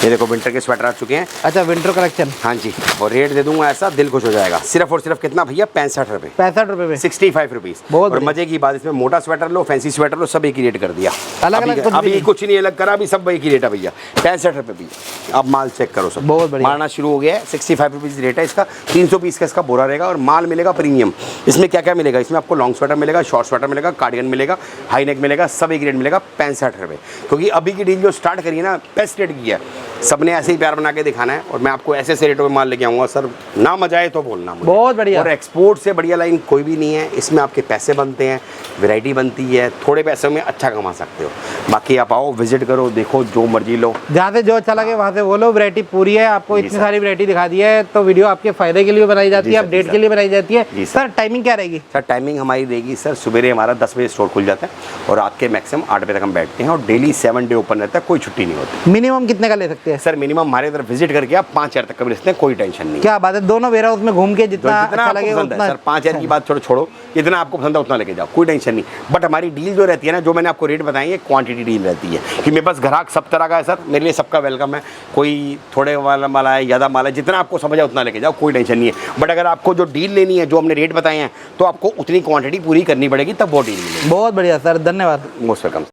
ये देखो विंटर के स्वेटर आ चुके हैं। अच्छा, विंटर कलेक्शन। हाँ जी, और रेट दे दूंगा ऐसा दिल खुश हो जाएगा। सिर्फ और सिर्फ कितना भैया? 65 रुपये। 65 रुपये में 65 रुपीज़। बहुत और बढ़िया। मजे की बात, इसमें मोटा स्वेटर लो, फैंसी स्वेटर लो, सब एक ही रेट कर दिया। अलग-अलग कुछ भी अभी नहीं। कुछ नहीं अलग करा, अभी सब एक ही रेट है भैया, 65 रुपये भैया। आप माल चेक करो सर, बहुत बढ़िया। मारना शुरू हो गया है। 65 रुपीज़ रेट है इसका, 300 पीस का इसका बोरा रहेगा और माल मिलेगा प्रीमियम। इसमें क्या क्या मिलेगा? इसमें आपको लॉन्ग स्वेटर मिलेगा, शॉर्ट स्वेटर मिलेगा, कार्डिगन मिलेगा, हाई नेक मिलेगा, सब एक रेट मिलेगा 65 रुपये। क्योंकि अभी की डील जो स्टार्ट करी है ना, बेस्ट रेट की है। सबने ऐसे ही प्यार बना के दिखाना है और मैं आपको ऐसे ऐसे रेटों में माल लेके आऊँगा सर, ना मजा आए तो बोलना मुझे। बहुत बढ़िया। और एक्सपोर्ट से बढ़िया लाइन कोई भी नहीं है। इसमें आपके पैसे बनते हैं, वैरायटी बनती है, थोड़े पैसों में अच्छा कमा सकते हो। बाकी आप आओ, विजिट करो, देखो, जो मर्जी लो, जहाँ से जो अच्छा लगे वहाँ से वो लो। वैरायटी पूरी है, आपको इतनी सारी वैरायटी दिखा दी है, तो वीडियो आपके फायदे के लिए बनाई जाती है, अपडेट के लिए बनाई जाती है। सर टाइमिंग क्या रहेगी? सर टाइमिंग हमारी रहेगी सर, सुबह हमारा 10 बजे स्टोर खुल जाता है और रात के मैक्सिमम 8 बजे तक हम बैठते हैं और डेली 7 डे ओपन रहता है, कोई छुट्टी नहीं होती। मिनिमम कितने का ले सकते हैं? सर मिनिमम हमारे इधर विजिट करके आप 5,000 तक का भी लेते हैं, कोई टेंशन नहीं। क्या बात है, दोनों वेयर हाउस में घूम के जितना अच्छा आपको लगे पसंद है उतना। सर, 5,000 की बात छोड़ो, जितना आपको पसंद है उतना लेके जाओ, कोई टेंशन नहीं। बट हमारी डील जो रहती है ना, जो मैंने आपको रेट बताई है, क्वांटिटी डील रहती है कि मेरे पास ग्राहक सब तरह का है सर, मेरे लिए सबका वेलकम है। कोई थोड़े वाला माल है, ज़्यादा माल है, जितना आपको समझ है उतना लेके जाओ, कोई टेंशन नहीं है। बट अगर आपको जो डील लेनी है, जो हमने रेट बताए हैं, तो आपको उतनी क्वांटिटी पूरी करनी पड़ेगी, तब वो डील मिलेगी। बहुत बढ़िया सर, धन्यवाद। Most welcome.